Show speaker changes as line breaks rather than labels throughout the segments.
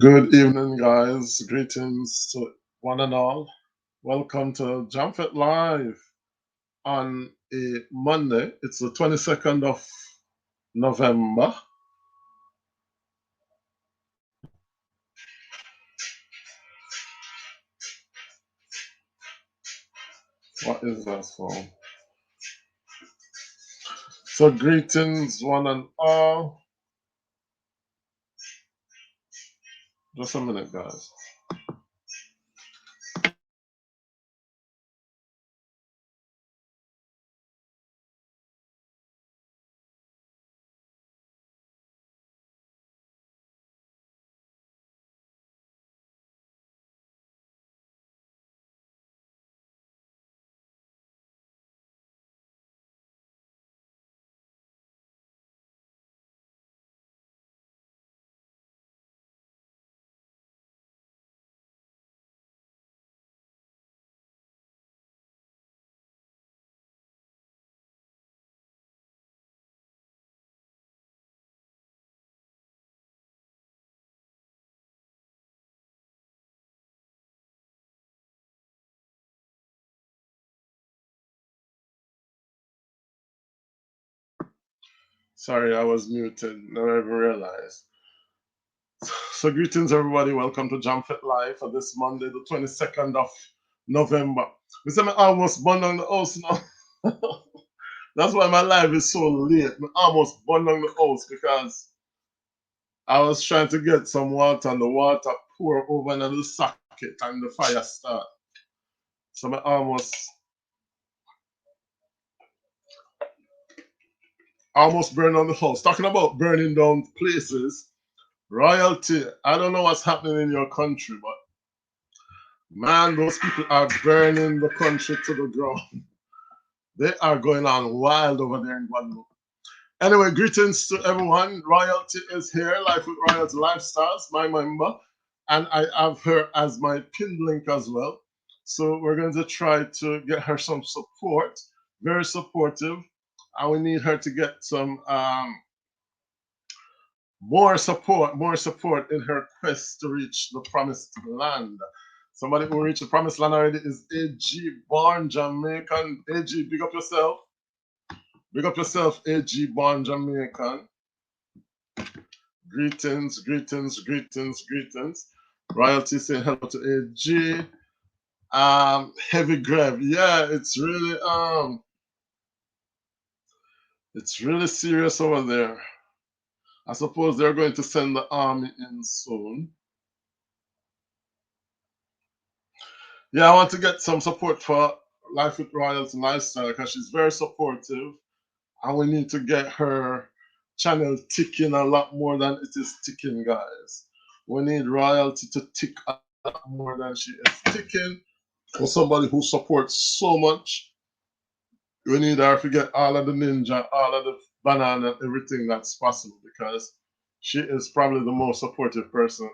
Good evening, guys. Greetings to one and all. Welcome to Jump It Live on a Monday. It's the 22nd of November. What is that for? So, greetings, one and all. Just a minute, guys. Sorry, I was muted. Never even realized. So, greetings, everybody. Welcome to Jump It Live for this Monday, the 22nd of November. We say I almost burned down the house now. That's why my life is so late. I almost burned down the house because I was trying to get some water and the water pour over in the socket and the fire start. So I almost burned down the house. Talking about burning down places, royalty. I don't know what's happening in your country, but man, those people are burning the country to the ground. They are going on wild over there in Guadeloupe. Anyway, greetings to everyone. Royalty is here, Life with Royalty Lifestyles, my member, and I have her as my pinned link as well. So we're going to try to get her some support, very supportive, and we need her to get some more support in her quest to reach the promised land. Somebody who reached the promised land already is AG Born Jamaican. AG, big up yourself. Big up yourself, AG Born Jamaican. Greetings, greetings, greetings, greetings. Royalty saying hello to AG. Heavy grab. Yeah, it's really serious over there. I suppose they're going to send the army in soon. Yeah, I want to get some support for Life with Royalty Lifestyle because she's very supportive and we need to get her channel ticking a lot more than it is ticking, guys. We need Royalty to tick a lot more than she is ticking. For somebody who supports so much, we need her to get all of the ninja, all of the banana, everything that's possible because she is probably the most supportive person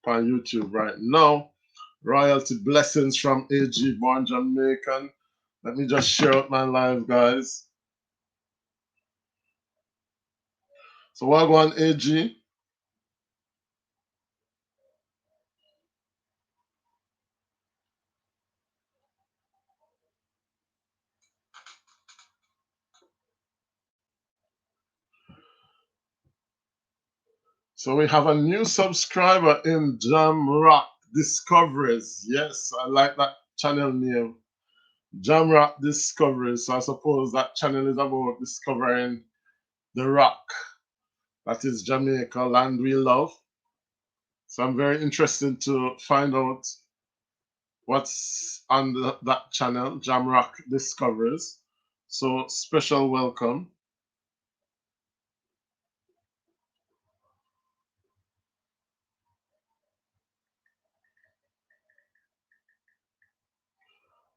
on YouTube right now. Royalty blessings from AG Born Jamaican. Let me just share out my live, guys. So, welcome, AG. So, we have a new subscriber in Jamrock Discoveries. Yes, I like that channel name. Jamrock Discoveries. So, I suppose that channel is about discovering the rock that is Jamaica, land we love. So, I'm very interested to find out what's on that channel, Jamrock Discoveries. So special welcome.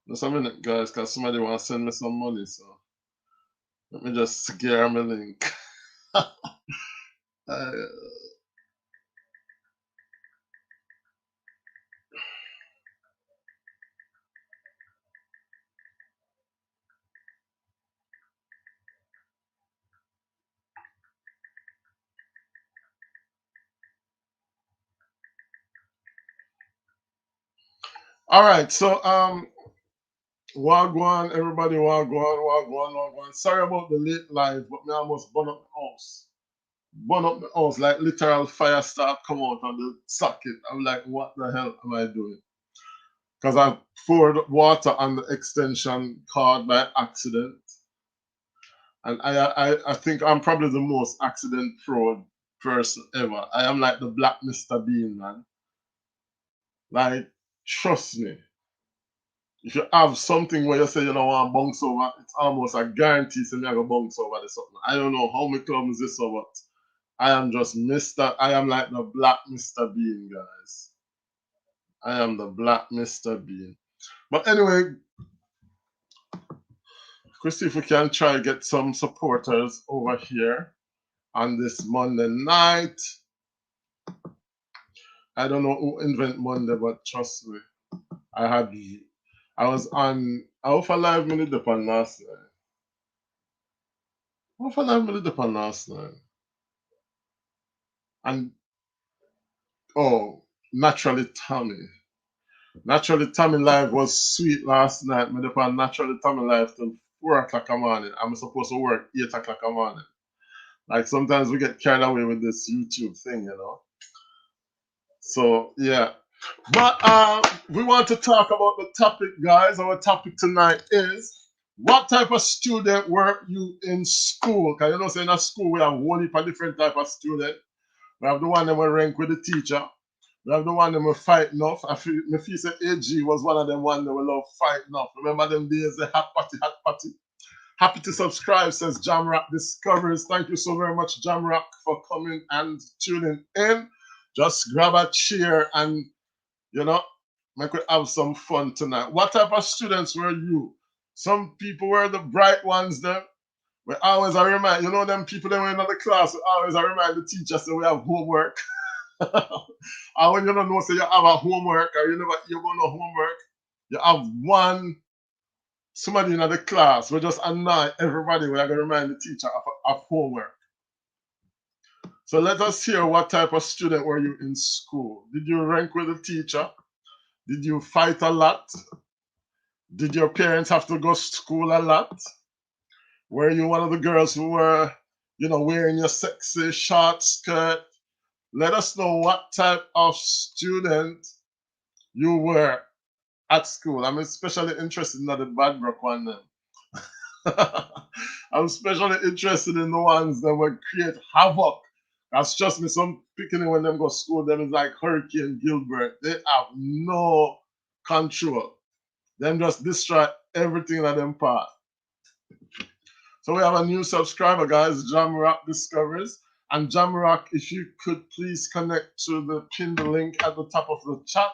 Just a minute, guys, because somebody wants to send me some money. So let me just secure my link. uh, All right, so wagwan, everybody, wagwan, wagwan, wagwan. Sorry about the late live, but me almost burn up the house. Burn up the house, like literal fire start come out on the socket. I'm like, what the hell am I doing? Because I poured water on the extension cord by accident. And I think I'm probably the most accident prone person ever. I am like the black Mr. Bean, man. Like, trust me. If you have something where you say you don't want to bounce over, it's almost a guarantee so me I go bounce over the something. I don't know how many clubs this over. I am just I am like the black Mr. Bean, guys. I am the black Mr. Bean. But anyway, let's see if we can try to get some supporters over here on this Monday night. I don't know who invent Monday, but trust me, I had I was on I was for live minute upon last night. I was for live minute upon last night. And oh, naturally Tommy. Naturally Tommy live was sweet last night. Me upon naturally Tommy live till 4 o'clock in the morning. I'm supposed to work 8 o'clock in the morning. Like sometimes we get carried away with this YouTube thing, you know. So yeah. But we want to talk about the topic, guys. Our topic tonight is what type of student were you in school? Because you know, say in a school we have one heap of different type of student. We have the one that will rank with the teacher. We have the one that will fight enough. I feel say AG was one of them one that will love fight enough. Remember them days, the hot party, hot party. Happy to subscribe, says Jamrock Discoveries. Thank you so very much, Jamrock, for coming and tuning in. Just grab a chair and you know, make we have some fun tonight. What type of students were you? Some people were the bright ones, them. We always I remind, you know, them people that were in the class, we always I remind the teacher say we have homework. And when you don't know, say you have a homework or you never you go no homework, you have one somebody in the class. We just annoy everybody. We're gonna remind the teacher of homework. So let us hear what type of student were you in school? Did you rank with the teacher? Did you fight a lot? Did your parents have to go to school a lot? Were you one of the girls who were, you know, wearing your sexy short skirt? Let us know what type of student you were at school. I'm especially interested in the bad rock one. I'm especially interested in the ones that will create havoc. That's just me. Some picking when them go to school, them is like Hurricane Gilbert. They have no control. Them just destroy everything that them part. So we have a new subscriber, guys, Jamrock Discoveries. And Jamrock, if you could please connect to the pinned link at the top of the chat.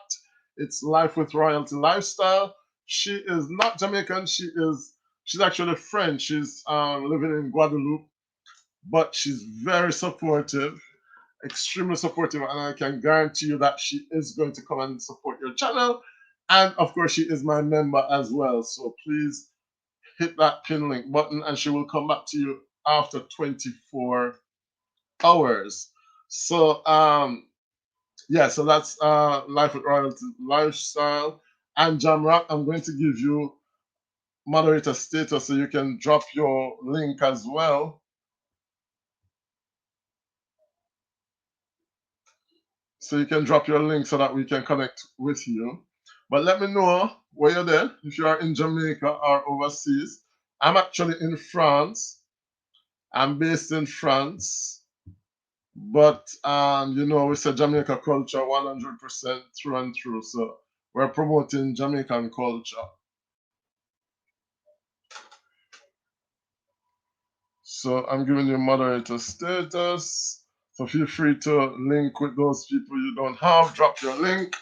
It's Life with Royalty Lifestyle. She is not Jamaican. She's actually French. She's living in Guadeloupe, but she's very supportive, extremely supportive, and I can guarantee you that she is going to come and support your channel. And of course, she is my member as well. So please hit that pin link button and she will come back to you after 24 hours. So yeah, so that's Life with Royalty Lifestyle. And Jamrock, I'm going to give you moderator status so you can drop your link as well. So you can drop your link so that we can connect with you. But let me know where you're there, if you are in Jamaica or overseas. I'm actually in France. I'm based in France. But you know, it's a Jamaica culture 100% through and through. So we're promoting Jamaican culture. So I'm giving you moderator status. So feel free to link with those people you don't have. Drop your link.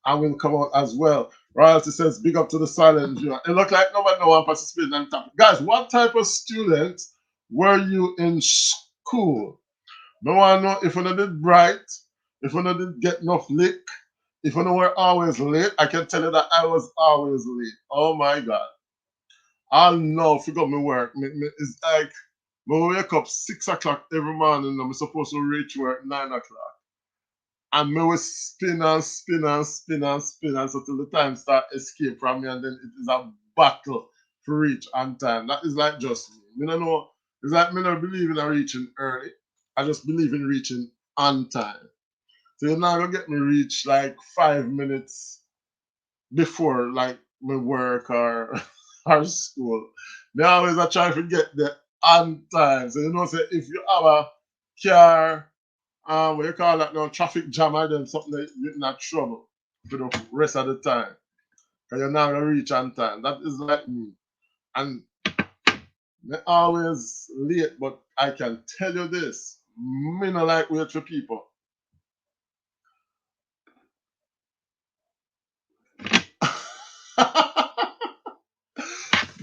I will come out as well. Royalty says, big up to the silent viewer. It look like nobody no one participating on topic. Guys, what type of student were you in school? No one know if you did bright, if you did get enough lick, if you were always late. I can tell you that I was always late. Oh my God. I'll know if you got me work. It's like I wake up 6 o'clock every morning and I'm supposed to reach work 9 o'clock. And me will spin and spin and spin and spin and so till the time start escape from me and then it is a battle to reach on time. That is like just me. Me don't know. It's like me not believe in a reaching early. I just believe in reaching on time. So you're not gonna get me reach like 5 minutes before like my work or or school. Me always I try to get there on time. So you know say if you have a car what you call that now, traffic jam or then something that you're in a trouble for the rest of the time. Because you're not gonna reach on time. That is like me. And me always late, but I can tell you this. Me no like wait for people.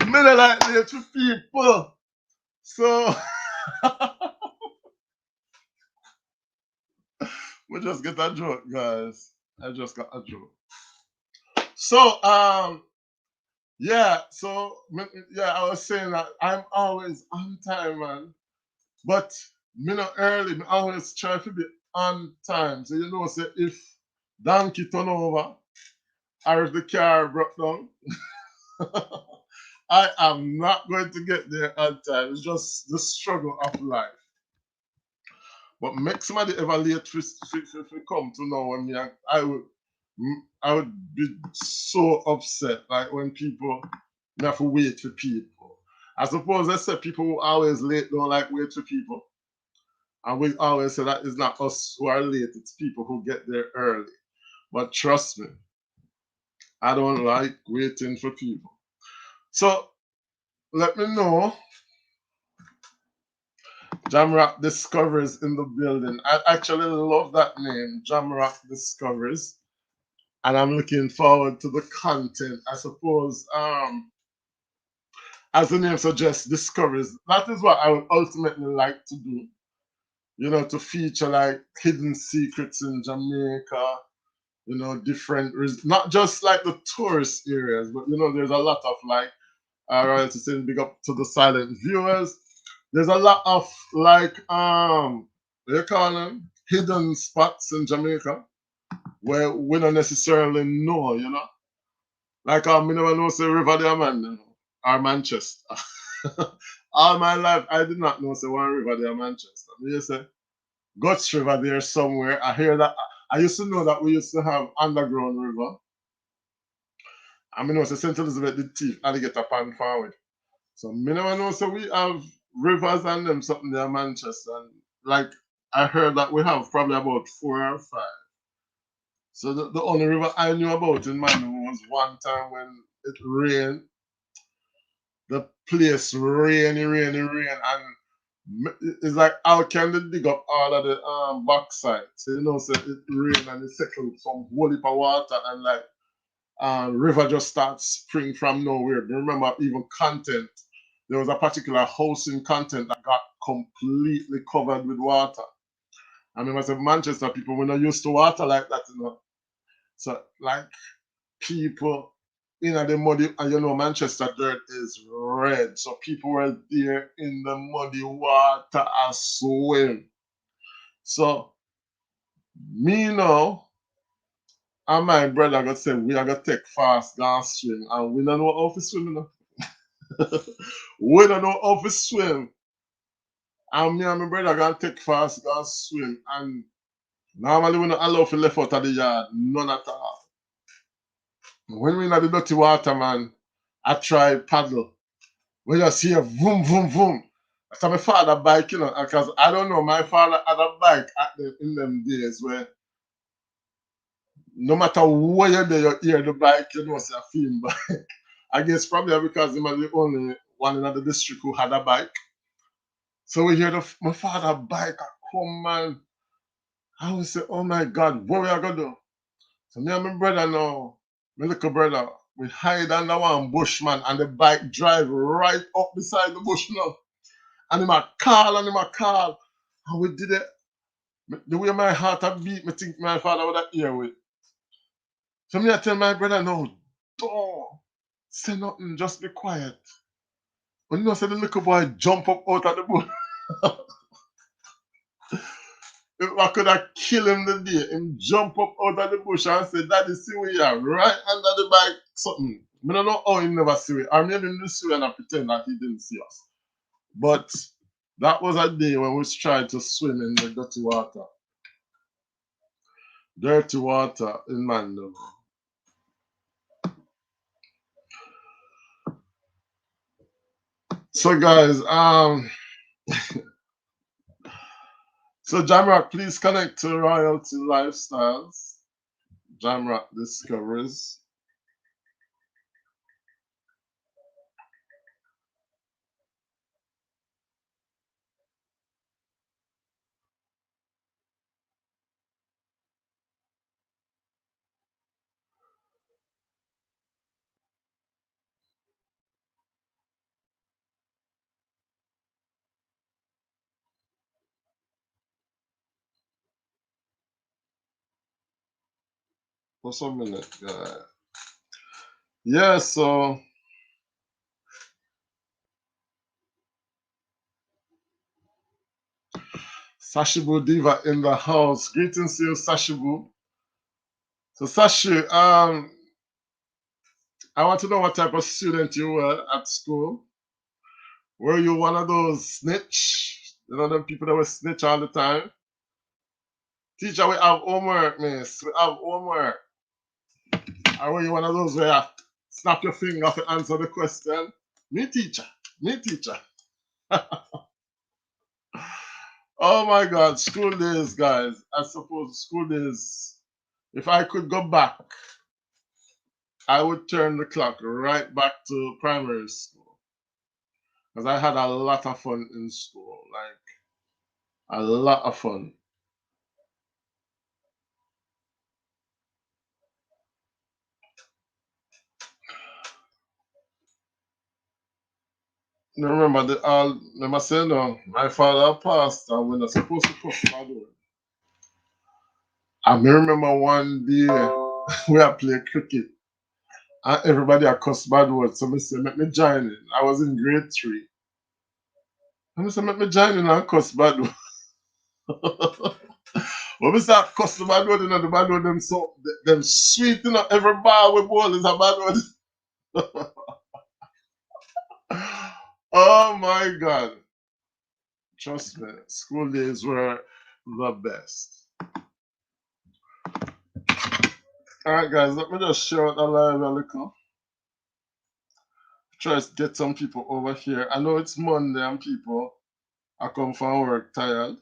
Me no like wait for people. So we just get a joke, guys. I just got a joke. So yeah, so yeah, I was saying that I'm always on time, man. But me not early, me always try to be on time. So you know, say if donkey turn over or if the car broke down, I am not going to get there on time. It's just the struggle of life. But make somebody ever late for come to know when me, I would be so upset. Like when people me have to wait for people. I suppose they say people who always late don't like wait for people. And we always say that it's not us who are late, it's people who get there early. But trust me, I don't like waiting for people. So let me know. Jamrock Discoveries in the building. I actually love that name, Jamrock Discoveries. And I'm looking forward to the content. I suppose, as the name suggests, discoveries. That is what I would ultimately like to do. You know, to feature like hidden secrets in Jamaica, you know, different, not just like the tourist areas, but you know, there's a lot of like, royalty saying big up to the silent viewers. There's a lot of like, what do you call them? Hidden spots in Jamaica where we don't necessarily know, you know. Like, we never know, say, River Diamond, you know, or Manchester. All my life, I did not know, say, one River there, Manchester. Me say, Guts River there somewhere. I hear that. I used to know that we used to have underground river. I mean, also St. Elizabeth the thief alligator pan forward. So me never know so we have rivers and them something there in Manchester. And like I heard that we have probably about 4 or 5. So the only river I knew about in Manu was one time when it rained. The place rainy, and it's like how can they dig up all of the backside? So you know, so it rain and it settled some whole heap of water and like river just starts spring from nowhere. Do you remember even content? There was a particular house in content that got completely covered with water. I mean, as a Manchester people, we're not used to water like that, you know. So like people in the muddy, and you know, Manchester dirt is red. So people were there in the muddy water as swim. So me now and my brother got say we are gonna take fast dance swim and we don't know how to swim, you know. We don't know how to swim. And me and my brother gonna take fast, gonna swim. And normally we don't allow for left out of the yard, none at all. When we in the dirty water, man, I try paddle. We just hear vroom, vroom, vroom. So my father bike, you know, because I don't know, my father had a bike in them days where no matter where you're there, you hear the bike, you know, it's a film bike. I guess probably because he was the only one in the district who had a bike. So we hear my father bike come, man. I would say, oh my God, what we are gonna do? So me and my brother now, my little brother, we hide under one bush, man, and the bike drive right up beside the bush now. And him a call and him a call. And we did it. The way my heart had beat, me think my father would have hear it. So me I tell my brother, no, don't say nothing, just be quiet. When you know, say the little boy jump up out of the bush. If I could have killed him the day, him jump up out of the bush and say, Daddy, see we are right under the bike, something. I don't know how he never see it. Or maybe him just see it and pretend that he didn't see us. But that was a day when we tried to swim in the dirty water. Dirty water in Mandeville. So guys, so Jamrock, please connect to Royalty Lifestyles. Jamrock Discoveries. Just a minute, guys. Yeah, so Sashibu Diva in the house. Greetings to you, Sashibu. So Sashi, I want to know what type of student you were at school. Were you one of those snitch? You know them people that were snitch all the time? Teacher, we have homework, miss. We have homework. Or were you one of those where you snap your finger to answer the question? Me teacher. Me teacher. Oh my God, school days, guys. I suppose school days. If I could go back, I would turn the clock right back to primary school because I had a lot of fun in school, like a lot of fun. You remember the all? Remember saying no, my father passed, and we're not supposed to cross bad word. I me remember one day we are playing cricket, and everybody had cussed bad words. So I said, "Let me join in." I was in grade 3. I said, "Let me join in and cuss bad words." When we start cussing bad word, you know, the bad word them so them sweet, you know, every bar we ball is a bad word. Oh my God. Trust me, school days were the best. Alright guys, let me just share out the live a little. Try to get some people over here. I know it's Monday and people I come from work tired.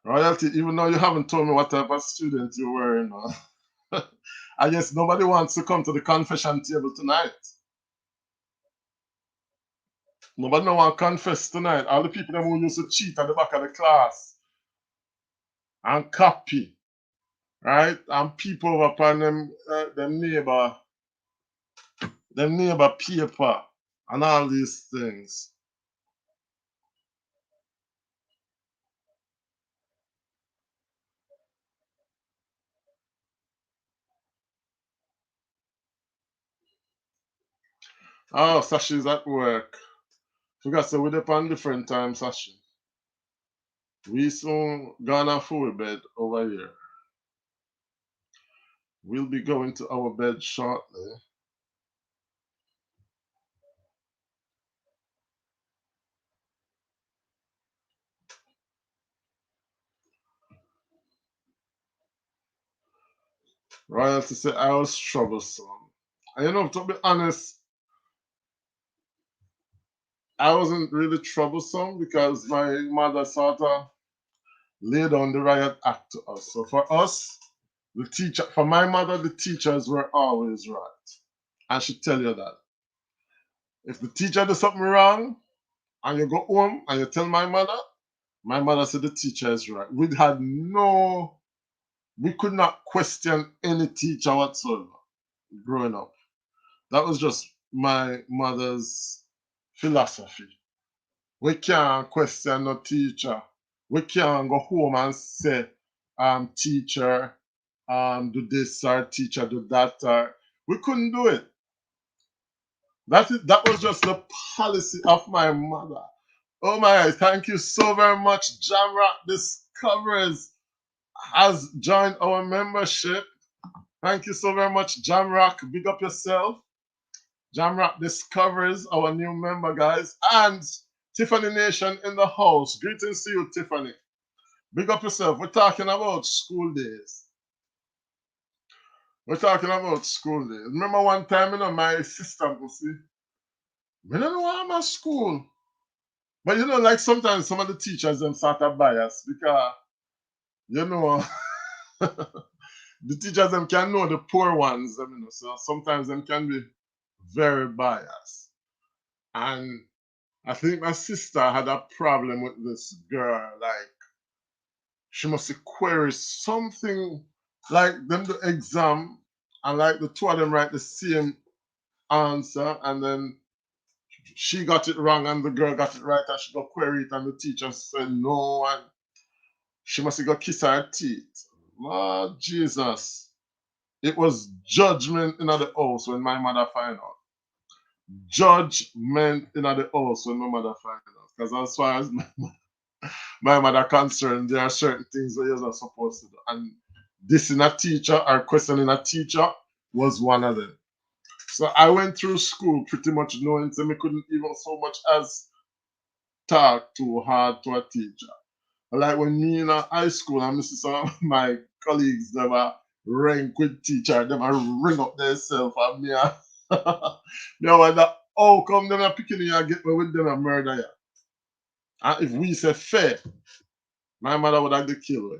Royalty, even though you haven't told me what type of student you were, you know. I guess nobody wants to come to the confession table tonight. Nobody no want to confess tonight. All the people them who used to cheat at the back of the class and copy, right? And people over upon them neighbor paper and all these things. Oh, Sashi's at work. Forgot so we're on different time, Sashi. We soon gonna full bed over here. We'll be going to our bed shortly. Royalty said I was troublesome. And you know, to be honest, I wasn't really troublesome because my mother sort of laid on the riot act to us. So for us, for my mother, the teachers were always right. I should tell you that. If the teacher does something wrong and you go home and you tell my mother said the teacher is right. We could not question any teacher whatsoever growing up. That was just my mother's philosophy. We can't question no teacher. We can't go home and say, teacher, do this, or teacher, do that, or we couldn't do it. That was just the policy of my mother. Oh my, thank you so very much. Jamrock Discoveries has joined our membership. Thank you so very much, Jamrock. Big up yourself. Jamrock Discoveries, our new member, guys. And Tiffany Nation in the house. Greetings to you, Tiffany. Big up yourself. We're talking about school days. We're talking about school days. Remember one time, my sister, you see, I don't know why I'm at school. But like sometimes some of the teachers them sort of bias because you know the teachers them can know the poor ones, so sometimes them can be very biased. And I think my sister had a problem with this girl, like she must query something like them the exam and like the two of them write the same answer and then she got it wrong and the girl got it right and she got query it and the teacher said no and she must have got kiss her teeth. Lord Jesus. It was judgment in the house when my mother found out. Judgment in the house when my mother found out. Because as far as my mother concerned, there are certain things that you're not supposed to do. And this in a teacher or questioning a teacher was one of them. So I went through school pretty much knowing that I couldn't even so much as talk too hard to a teacher. Like when me in high school, I miss some of my colleagues never rank with teacher, them a ring up themselves and me a me a wonder how come them a picking you and get me with them a murder you. And if we say fair, my mother would have to kill me.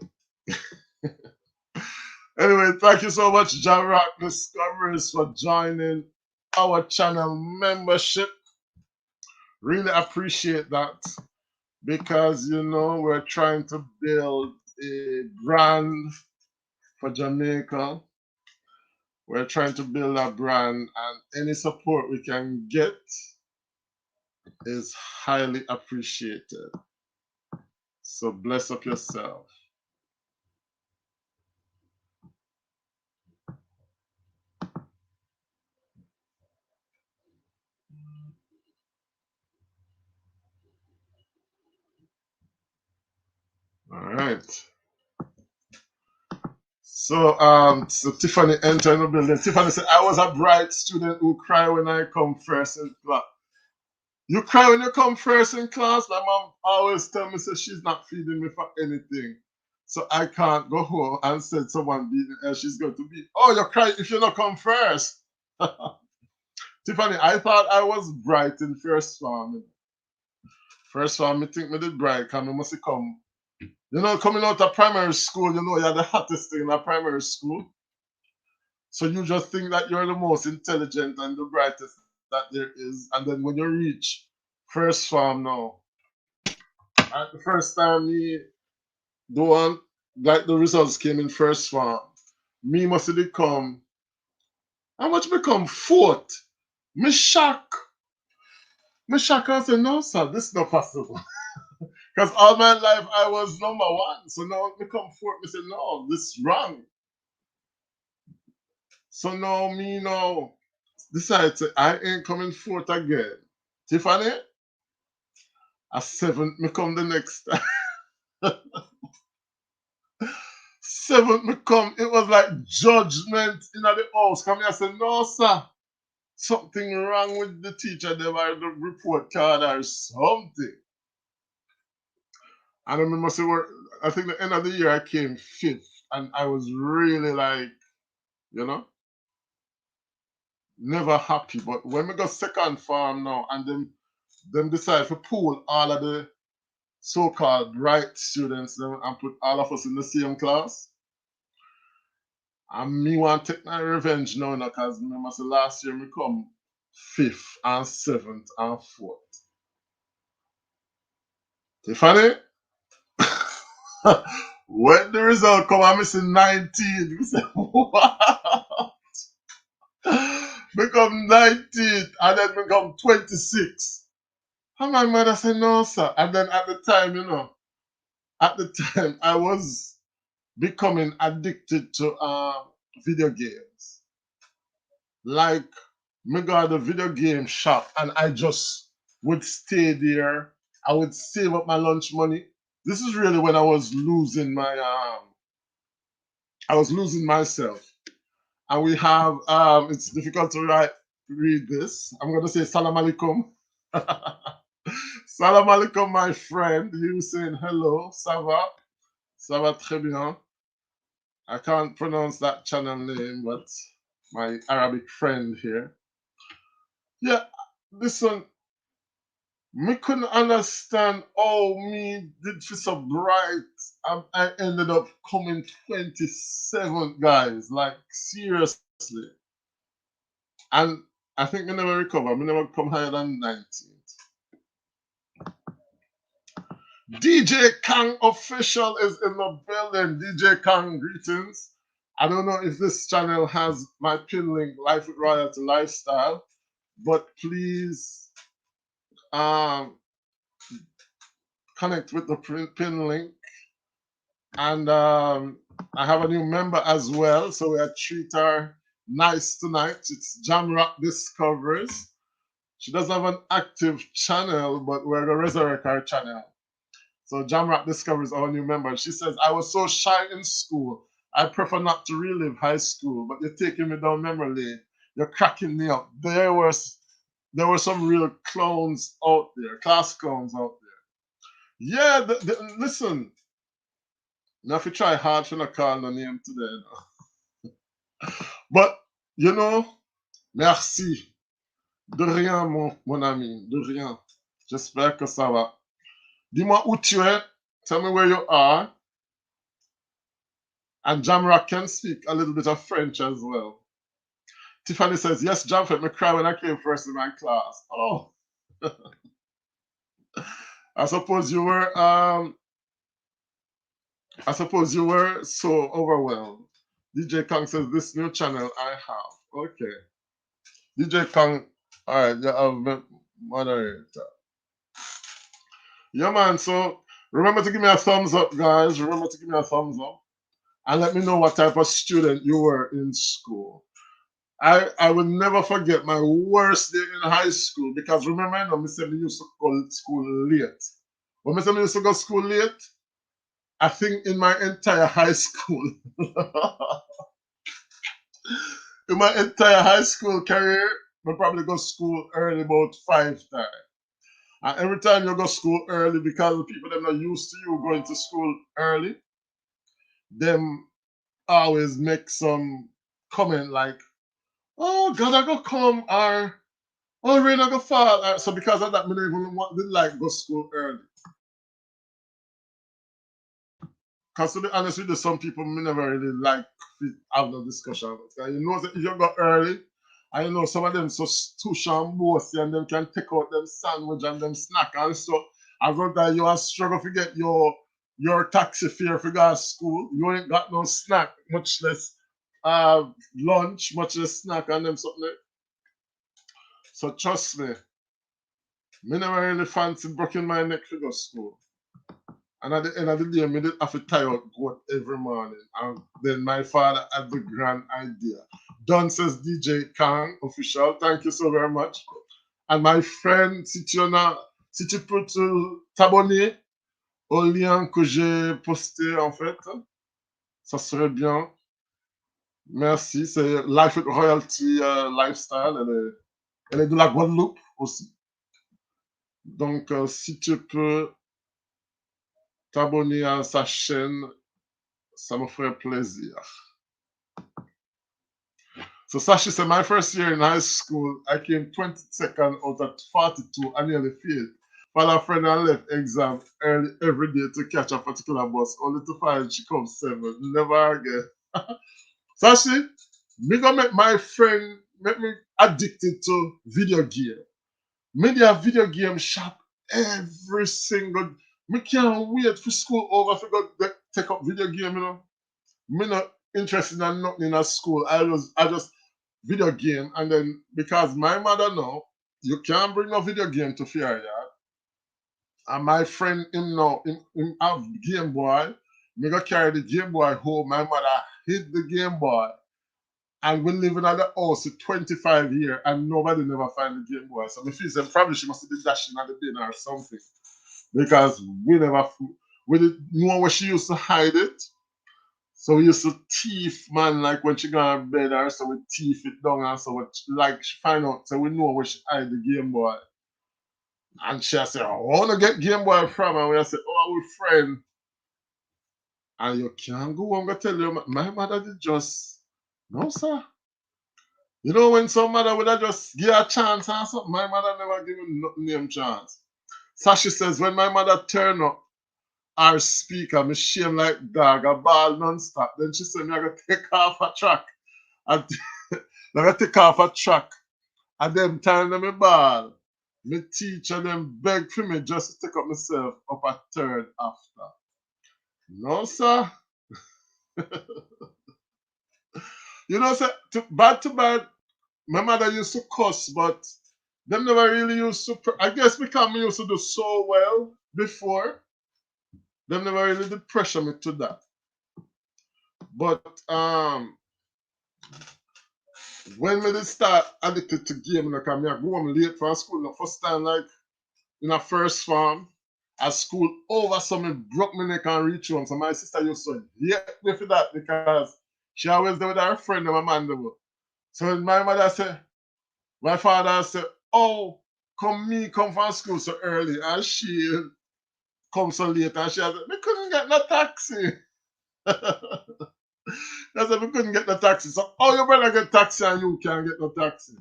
Anyway, thank you so much, Jamrock Discoveries, for joining our channel membership. Really appreciate that because we're trying to build a brand for Jamaica. We're trying to build a brand, and any support we can get is highly appreciated. So bless up yourself. All right. So Tiffany entered the building. Tiffany said, I was a bright student who cry when I come first in class. You cry when you come first in class? My mom always tell me say she's not feeding me for anything. So I can't go home and say someone beating her, she's going to beat. Oh, you cry if you not come first. Tiffany, I thought I was bright in first farm. First farm, I think me did bright because I must come. Coming out of primary school, you're the hottest thing in a primary school. So you just think that you're the most intelligent and the brightest that there is. And then when you reach first farm now, at the first time me the one like the results came in first farm, me must have come. How much become fourth? Me shock. Me shock and say, no, sir, this is not possible. Because all my life I was number one. So now me come fourth, me say, no, this is wrong. So now me now decide to I ain't coming fourth again. Tiffany, a seventh me come the next time. Seventh me come. It was like judgment in the house. Come here, I said, no, sir. Something wrong with the teacher, they were the report card or something. And I remember I think the end of the year I came fifth, and I was really like, you know, never happy. But when we got second farm now, and them decide to pull all of the so-called right students and put all of us in the same class. And me want to take my revenge now, because remember last year me come fifth and seventh and fourth. Tiffany? When the result come, I'm missing 19. We say, what? Become 19 and then become 26. And my mother said, no, sir. And then at the time, At the time, I was becoming addicted to video games. Like, me go to the video game shop and I just would stay there. I would save up my lunch money. This is really when I was losing myself. And we have it's difficult to read this. I'm gonna say salam alaikum. Salam alaikum, my friend. You saying hello, ça va très bien. I can't pronounce that channel name, but my Arabic friend here. Yeah, listen, me couldn't understand how me did feel so bright. I ended up coming 27th, guys. Like, seriously. And I think me never recover. Me never come higher than 19th. DJ Kang official is in the building. DJ Kang, greetings. I don't know if this channel has my pin link, Life with Royalty Lifestyle, but please connect with the pin link. And I have a new member as well, so we are treat her nice tonight. It's Jamrock Discoveries. She doesn't have an active channel, but we're gonna resurrect her channel. So Jamrock Discoveries our new member. She says, I was so shy in school. I prefer not to relive high school, but you're taking me down memory lane. You're cracking me up. There were some real clowns out there, class clowns out there. Yeah, listen, now if you try hard for not call the name today. But, you know, merci. De rien, mon ami, de rien. J'espère que ça va. Dis-moi où tu es. Tell me where you are. And Jamrock can speak a little bit of French as well. Tiffany says, yes, Jamfet, me cry when I came first in my class. Oh, I suppose you were so overwhelmed. DJ Kong says, this new channel I have. Okay. DJ Kong, all right, yeah, I've moderator. Yeah, man. So remember to give me a thumbs up, guys. Remember to give me a thumbs up. And let me know what type of student you were in school. I will never forget my worst day in high school because remember, I know me said we used to go to school late. When I said we used to go to school late, I think in my entire high school, in my entire high school career, I probably go to school early about 5 times. And every time you go to school early, because the people that are not used to you going to school early, them always make some comment like, oh, God, I go come, or oh, rain I go fall. So because of that, I didn't like go to school early. Because to be honest with you, some people me never really like have the discussion. You know that if you go early, I know some of them so touche and bossy and them can take out them sandwich and them snack and stuff. As long as you are struggle to get your taxi fare for go to school, you ain't got no snack, much less lunch, much less snack and them something. So trust me, me never really fancy breaking my neck to go to school. And at the end of the day, I did have to tie out goat every morning. And then my father had the grand idea. Don says DJ Kang, official. Thank you so very much. And my friend, si tu peux te t'abonner au lien que j'ai posté, en fait, ça serait bien. Merci. C'est Life with Royalty Lifestyle. Elle est de la Guadeloupe aussi. Donc, si tu peux t'abonner à sa chaîne, ça me ferait plaisir. So Sashi said, my first year in high school, I came 22nd out of 42 and nearly failed. While a friend I left exam early every day to catch a particular bus, only to find she comes 7. Never again. Sashi, me gonna make my friend make me addicted to video game. Media video game shop every single. Me can't wait for school over to go take up video game. You know, me not interested in nothing in a school. I just video game, and then because my mother know you can't bring no video game to fair yard, And my friend him now, him have Game Boy. Me go carry the Game Boy home. My mother hid the Game Boy. And we living at the house for 25 years and nobody never find the Game Boy. So me feel say probably she must have been dashing at the bin or something. Because we didn't know where she used to hide it. So we used to thief, man, like when she go to bed or so we thief it down and so we, like she find out so we know where she hide the Game Boy. And she said, I want to get Game Boy from, and we said, oh, our friend. And you can't go, I'm going to tell you, my mother did just, no, sir. You know, when some mother would have just give a chance or something, my mother never given nothing name chance. Sashi says, when my mother turn up our speaker, me shame like dog, a ball non-stop. Then she said, me I gotta take off a track. And I gotta take off a track. And them time them a ball. Me teacher them beg for me just to take up myself up a third after. No, sir. You know, sir, to bad, my mother used to cuss, but them never really used to. I guess because me used to do so well before, them never really did pressure me to that. But when me did start addicted to game, like I go home late from school, the first time like in a first farm, at school over, so me broke my neck and reach home. So my sister used to hate me for that because she always there with her friend and my man there. So when my mother said, my father said, oh, come from school so early, and she come so late, and she said, we couldn't get no taxi. I said, we couldn't get no taxi. So, oh, you better get taxi and you can't get no taxi.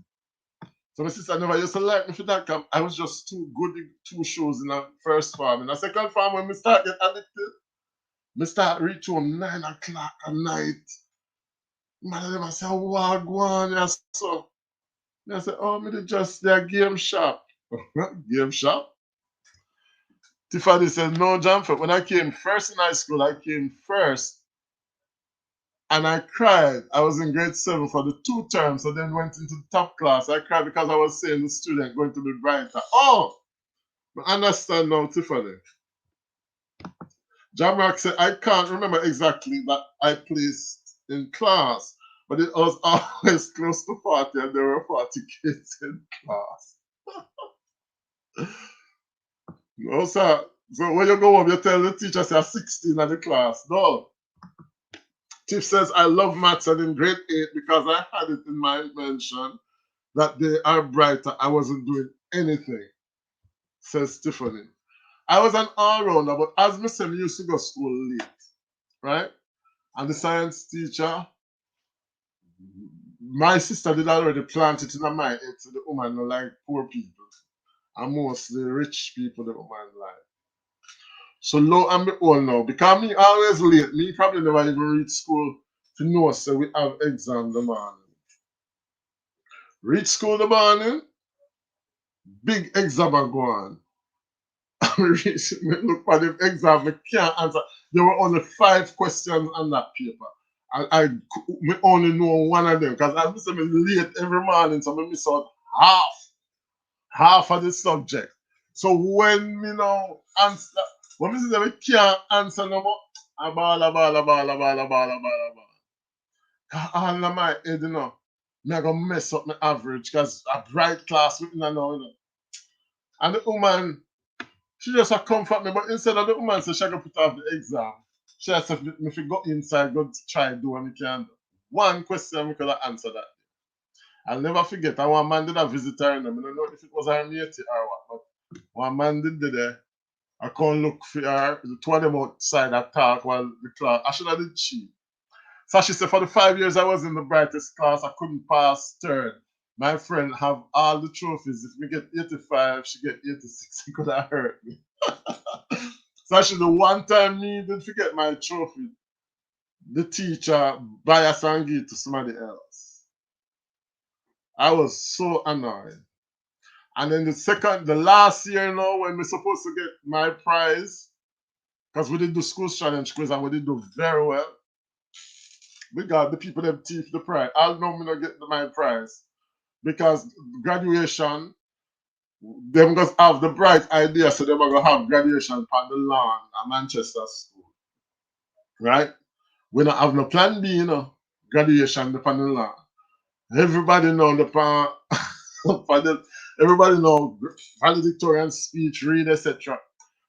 So my sister never used to like me for that. I was just too good in two shows in the first farm. In the second farm, when we start get addicted, we start reach home 9 o'clock at night. Man, them I say, oh, wow, go on, yes, so. I said, oh, me dey just their game shop. Game shop? Tiffany said, no, John, when I came first in high school, I came first. And I cried. I was in grade 7 for the 2 terms, so then went into the top class. I cried because I was saying the student going to be brighter. Oh, I understand now, Tiffany. John Mark said, I can't remember exactly that I placed in class, but it was always close to 40, and there were 40 kids in class. No, sir. So when you go home, you tell the teacher, say, 16 in the class. No. Tiff says, I love maths, and in grade 8, because I had it in my mention that they are brighter, I wasn't doing anything, says Tiffany. I was an all-rounder, but as Miss M used to go school late, right? And the science teacher, my sister did already plant it in my head to the woman no like poor people. And mostly rich people the woman like. So lo and behold now, because me always late, me probably never even reach school to know so we have exam the morning. Reach school the morning, big exam are go on. Me look for the exam, me can't answer. There were only 5 questions on that paper. And me only know one of them because I miss them late every morning, so I miss out half of the subject. So when me now answer, when me see that me can't answer no more, I ball, I ball, I ball, I ball, I ball, I ball, I ball. 'Cause all of my head, me I gonna mess up my average because a bright class with me now. And the woman, she just a comfort me, but instead of the woman say she gonna put off the exam, she has to me if you go inside, go try do what me can do. One question we could have answered that. I'll never forget. And one man did a visit her, and I don't know if it was her mate or what, but one man did there. I can't look for her. The two of them outside that talk while the class. I should have did cheat. So she said, for the 5 years I was in the brightest class, I couldn't pass third. My friend have all the trophies. If we get 85, she get 86. It could have hurt me. So actually, the one time me didn't forget my trophy, the teacher buy us and give it to somebody else. I was so annoyed. And then the last year now, when we're supposed to get my prize, because we did the schools challenge quiz and we did do very well, we got the people that thief the prize. I'll know me not get my prize because graduation them gonna have the bright idea, so them are gonna have graduation on the lawn at Manchester School, right? We don't have no plan B, you know. Graduation upon the lawn. Everybody know the pan, everybody know valedictorian speech, read, etc.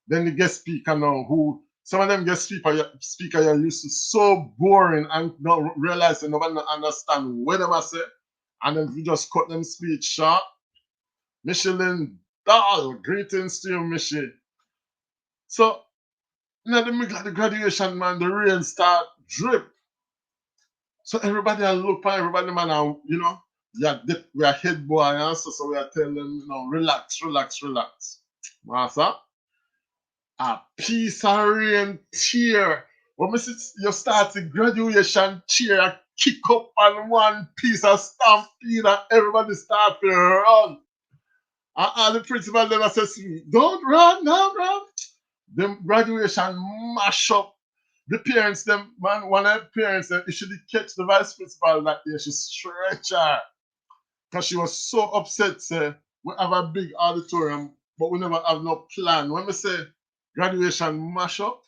Then the guest speaker now, who some of them speaker you used to so boring and don't realize that nobody don't understand what them I say, and then you just cut them speech short. Michelin Dahl, greetings to you, Michi. So the middle of the graduation, man, the rain start drip. So everybody I look for everybody, man, and, yeah, we are head boy, and so we are telling them, relax, relax, relax. Master, a piece of rain tear. When we see you start the graduation cheer, kick up on one piece of stampede, and everybody start to run. And all the principal then says, don't run, don't run. Them graduation mash up. The parents, them man, one of the parents, them, should catch the vice principal that day. She stretch her because she was so upset. Say we have a big auditorium, but we never have no plan. When we say graduation mash up,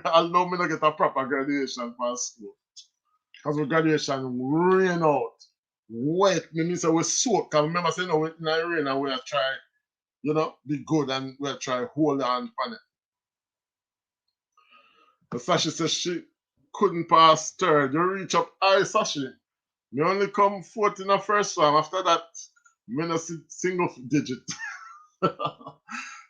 I'll me not get a proper graduation for school because we graduation rain out, wet. Me mean say we soak. Cause remember saying no, in the rain and we are try, be good and we are try hold on for it. But Sashi says she couldn't pass third. You reach up high, Sashi. Me only come fourth in the first one. After that, me no single digit.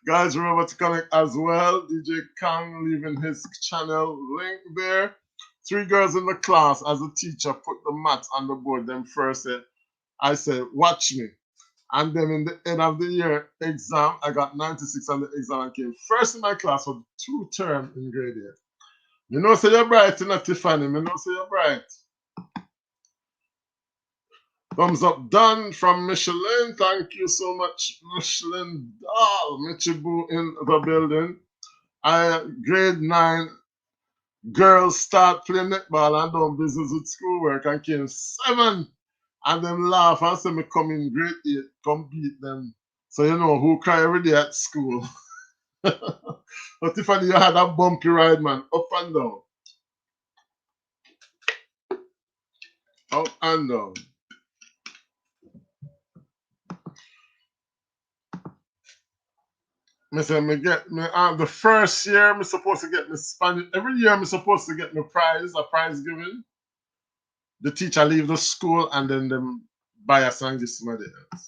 Guys, remember to connect as well. DJ Kang leaving his channel link there. 3 girls in the class as a teacher put the maths on the board. Them first said, I said, watch me. And then in the end of the year exam, I got 96 on the exam and came first in my class for 2 terms in grade 8. You know, say you're bright, not Tiffany. You know, say you're bright. Thumbs up done from Michelin. Thank you so much, Michelin. Michibu in the building. Grade 9 girls start playing netball and done business with schoolwork and came 7. And them laugh and say me come in grade 8, come beat them. So you know who cry every day at school. But Tiffany, you had a bumpy ride, man. Up and down. Up and down. Me say me get me the first year me supposed to get me Spanish. Every year me supposed to get me a prize given. The teacher leave the school and then them buy a song to somebody else.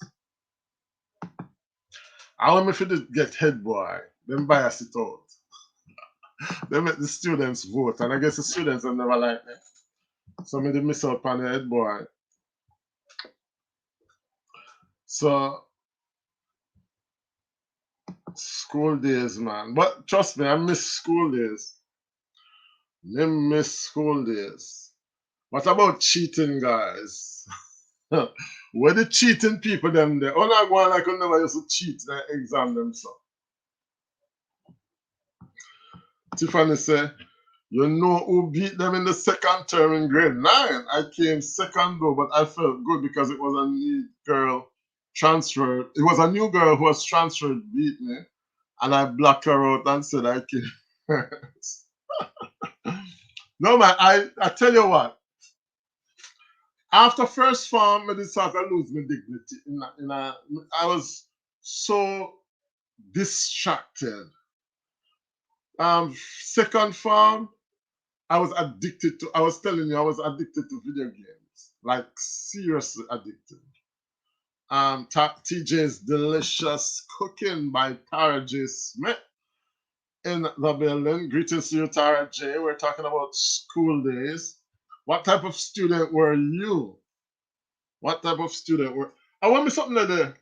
I want me to get head boy, then bias it out. They make the students vote, and I guess the students have never like me. So me they miss out on the head boy. So school days, man. But trust me, I miss school days. I miss school days. What about cheating, guys? Where the cheating people them there? Oh, not one like I never used to cheat the exam them so. Tiffany say, you know who beat them in the second term in grade 9? I came second though, but I felt good because it was a new girl transferred. It was a new girl who was transferred beat me, and I blocked her out and said I came first. No man, I tell you what. After first form, I decided to lose my dignity. I was so distracted. Second form, I was telling you, I was addicted to video games. Like, seriously addicted. TJ's Delicious Cooking by Tara J. Smith in the building. Greetings to you, Tara J. We're talking about school days. What type of student were you? What type of student were I want me something like that.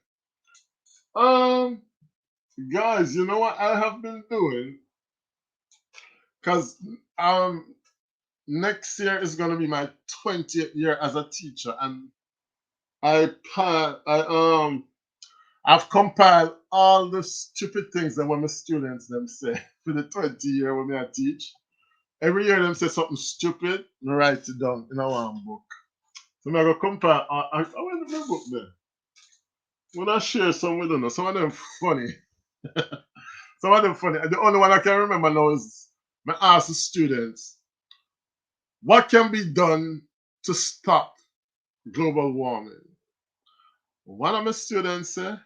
Guys, you know what I have been doing? Because next year is gonna be my 20th year as a teacher, and I've compiled all the stupid things that when my students them say for the 20 year when I teach. Every year them say something stupid, I write it down in a one book. So I'm gonna compile. I went in my book there. When I share some with them, some of them funny. Some of them funny. The only one I can remember now is I ask the students, what can be done to stop global warming? One of my students said,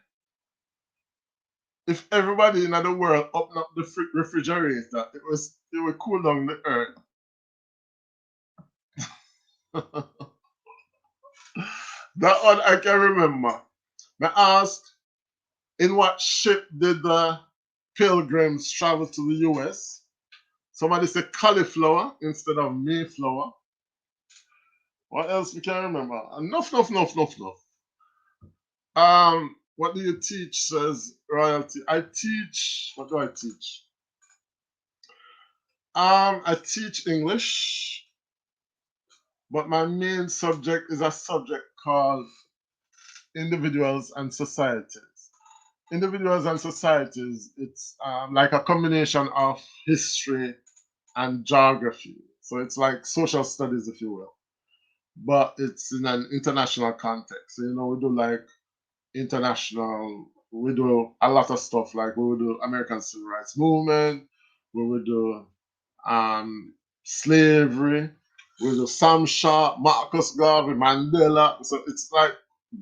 if everybody in the world open up the refrigerator, it would cool down the earth. That one I can remember. I asked, in what ship did the pilgrims travel to the US? Somebody said cauliflower instead of Mayflower. What else we can remember? Enough. What do you teach? Says royalty. I teach. What do I teach? I teach English, but my main subject is a subject called individuals and societies. Individuals and societies, it's like a combination of history and geography. So it's like social studies, if you will, but it's in an international context. So, we do like international, we do a lot of stuff like we will do American Civil Rights Movement, we will do slavery, we will do Sam Shaw, Marcus Garvey, Mandela. So it's like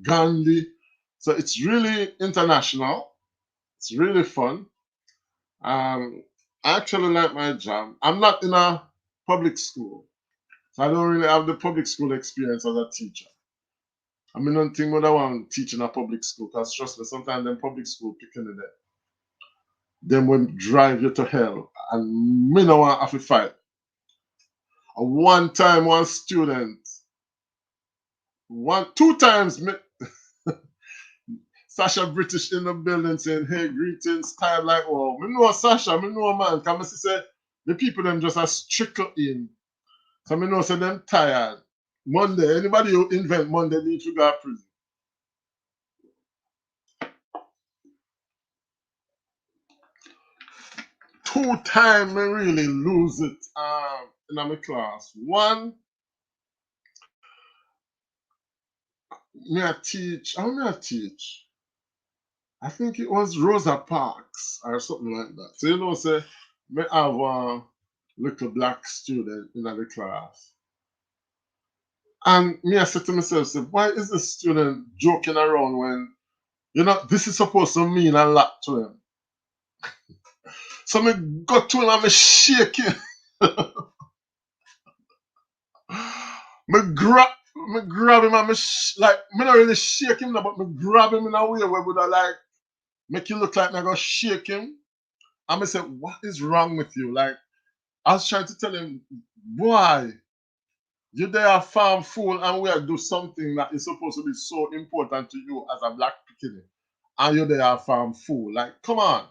Gandhi. So it's really international. It's really fun. I actually like my job. I'm not in a public school, so I don't really have the public school experience as a teacher. I mean, don't think what I want to teach in a public school, because trust me, sometimes them public school picking it there. Them will drive you to hell. And me no want have to fight. One time, one student, two times, Sasha British in the building saying, hey, greetings, tired like, oh, me know Sasha, me know man. Come say, the people them just a trickle in. So me know say them tired. Monday, anybody who invent Monday need to go to prison. Two times me really lose it in my class. One, how me I teach? I think it was Rosa Parks or something like that. So say me have a little black student in the class. And me I said to myself, say, why is the student joking around when this is supposed to mean a lot to him? So me go to him and me shake him. me grab him and like me not really shake him now, but me grab him in a way where would I like make you look like me go shake him. And me say, what is wrong with you? Like I was trying to tell him, boy, you there a farm fool and we are do something that is supposed to be so important to you as a black kid. And you there a farm fool. Like, come on.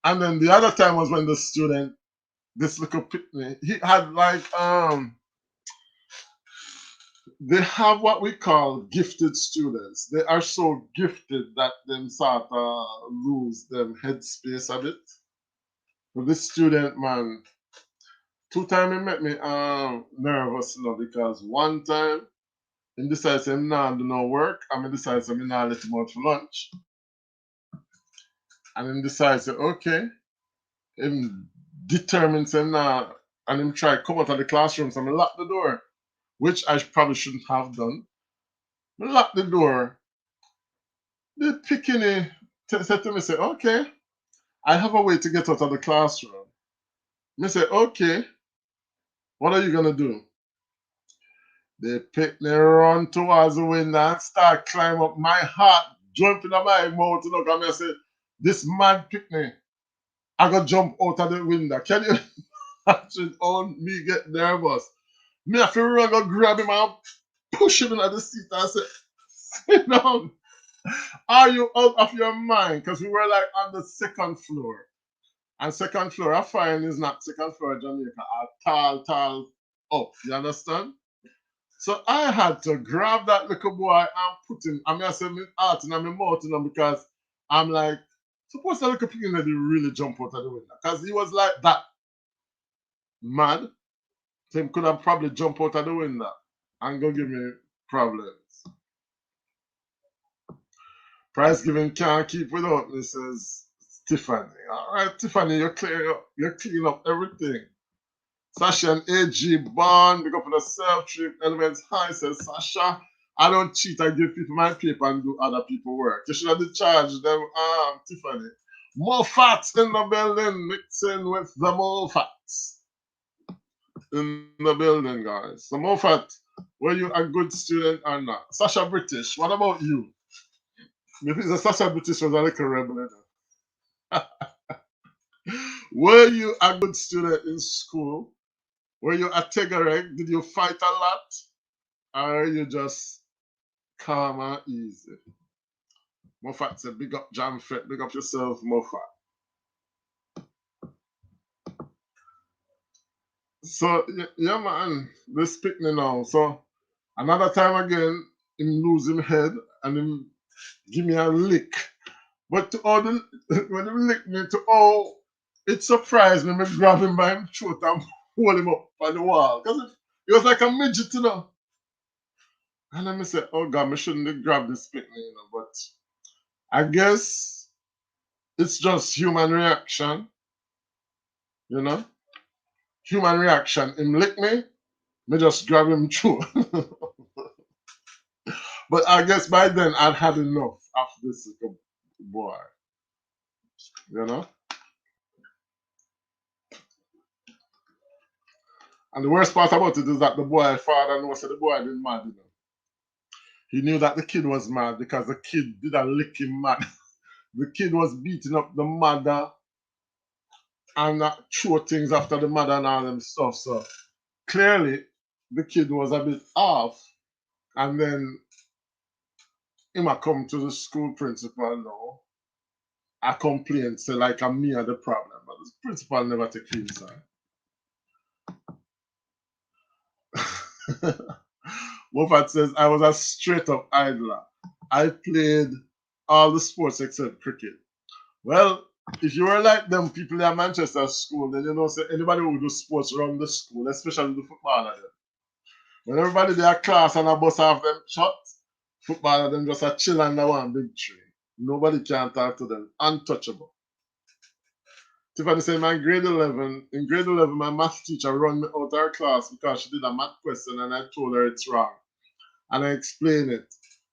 And then the other time was when the student, this little pitney, he had like they have what we call gifted students. They are so gifted that them sort of lose them headspace a bit. But this student, man, two times he met me nervous, because one time he decided him not do no work, and he decided him not let him out for lunch. And him decided, okay, him determined him not, and him try come out of the classroom, so I lock the door, which I probably shouldn't have done. I lock the door. The picking said to me, say, okay, I have a way to get out of the classroom. Me say, okay, what are you gonna do? They pick me run towards the window and start climb up. My heart jumping in my mouth. Look at me and say, this man pick me. I got jump out of the window. Can you imagine on me get nervous? Me have to run go grab him and push him into the seat and say, sit down. Are you out of your mind? Because we were like on the second floor. And second floor, I find is not second floor Jamaica, tall up. You understand? So I had to grab that little boy and put him. I mean, I said my heart in my mouth, because I'm like, suppose that little pig that really jump out of the window. Because he was like that mad. So he could have probably jump out of the window and go give me problems. Price giving can't keep without me, says Tiffany. All right, Tiffany, you clean up everything. Sasha and AG Bond, big up on the self trip. Elements High says Sasha. I don't cheat, I give people my paper and do other people work. You should have discharged them, Tiffany. More fats in the building, mixing with the more fats in the building, guys. So more fat, were you a good student or not? Sasha British, what about you? Maybe the Sasha British was a little rebel. You know? Were you a good student in school? Were you a Tegareg? Did you fight a lot? Or are you just calm and easy? Moffat said, big up Jam Fett, big up yourself, Moffat. So, yeah, man, this pick me now. So, another time again, him lose him head and him give me a lick. But to all the, when he lick me, to all, it surprised me. Me grab him by him throat and hold him up on the wall. Because he was like a midget, you know. And then I said, oh God, I shouldn't have grabbed this pick me, you know. But I guess it's just human reaction, you know. Human reaction. Him lick me just grab him through. But I guess by then I'd had enough of this little boy, you know. And the worst part about it is that the boy father knows that the boy didn't mad, you know. He knew that the kid was mad because the kid did a lick him mad. The kid was beating up the mother and throw things after the mother and all them stuff. So clearly the kid was a bit off. And then him a come to the school principal now. I complain, say like I'm me are the problem. But the principal never take him side. Moffat says, I was a straight up idler. I played all the sports except cricket. Well, if you were like them people in Manchester school, then you know, say anybody who do sports around the school, especially the footballer, them. When everybody their class and a bus off them shots, footballer them just a chill under one big tree. Nobody can talk to them. Untouchable. Tiffany said, in grade 11, my math teacher run me out of her class because she did a math question and I told her it's wrong. And I explained it.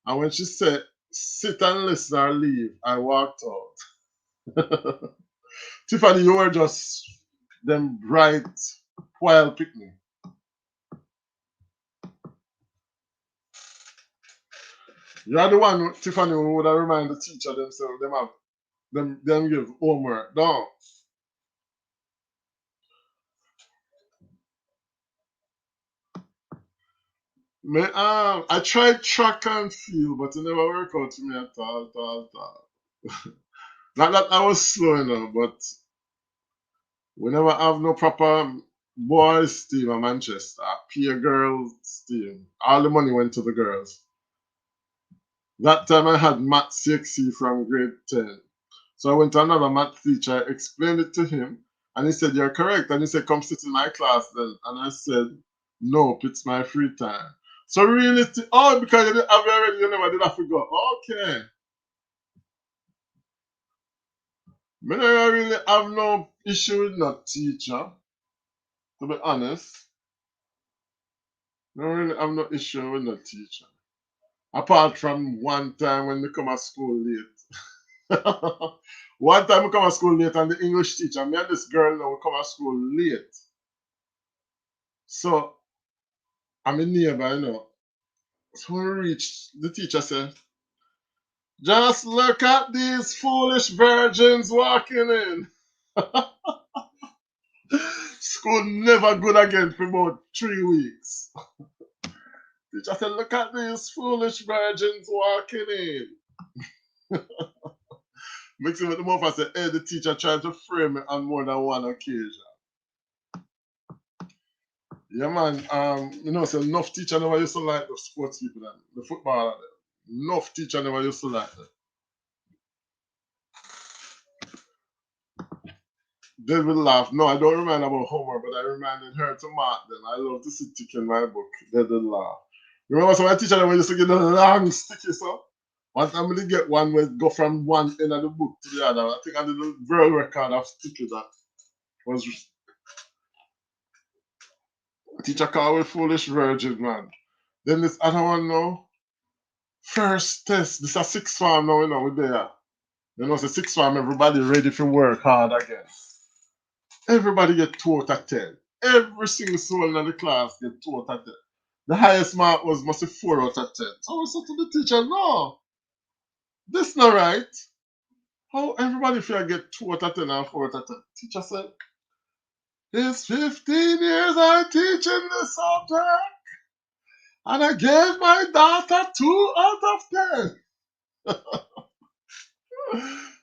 And when she said, sit and listen or leave, I walked out. Tiffany, you were just them bright, wild picnic. You're the one, Tiffany, who would have remind the teacher themselves, them give homework. No. I tried track and field, but it never worked out to me at all. Not that I was slow enough, but we never have no proper boys team in Manchester. Peer girls team. All the money went to the girls. That time I had math CXC from grade 10. So I went to another math teacher, I explained it to him, and he said, you're correct. And he said, come sit in my class then. And I said, nope, it's my free time. So really, because you didn't have it already, you never did I forgot. Okay. Me never really have no issue with no teacher, to be honest. I don't really have no issue with no teacher. Apart from one time when they come to school late. One time we come to school late and the English teacher, me and this girl now we come to school late. So I'm a neighbor, you know. So when we reached, the teacher said, just look at these foolish virgins walking in. School never good again for about 3 weeks. Teacher said, look at these foolish virgins walking in. Mixing with the mouth, I said, hey, the teacher tried to frame me on more than one occasion. Yeah, man. You know, so enough teacher never used to like the sports people, then, the footballer. Enough teacher never used to like them. They will laugh. No, I don't remind about Homer, but I reminded her to mark them. I love to see tick in my book. They will laugh. Remember some of my teacher when used to get the long sticky so? One time we get one where it go from one end of the book to the other. I think I did a world record of sticky that was teacher called me foolish virgin, man. Then this other one now, first test. This a sixth form now, we're there. You know, it's a sixth form, everybody ready for work hard again. Everybody get 2 out of 10. Every single soul in the class get 2 out of 10. The highest mark was must be 4 out of 10. So I said to the teacher, no, this not right. How everybody feel get 2 out of 10 and 4 out of 10? Teacher said, it's 15 years I teaching this subject, and I gave my daughter 2 out of 10.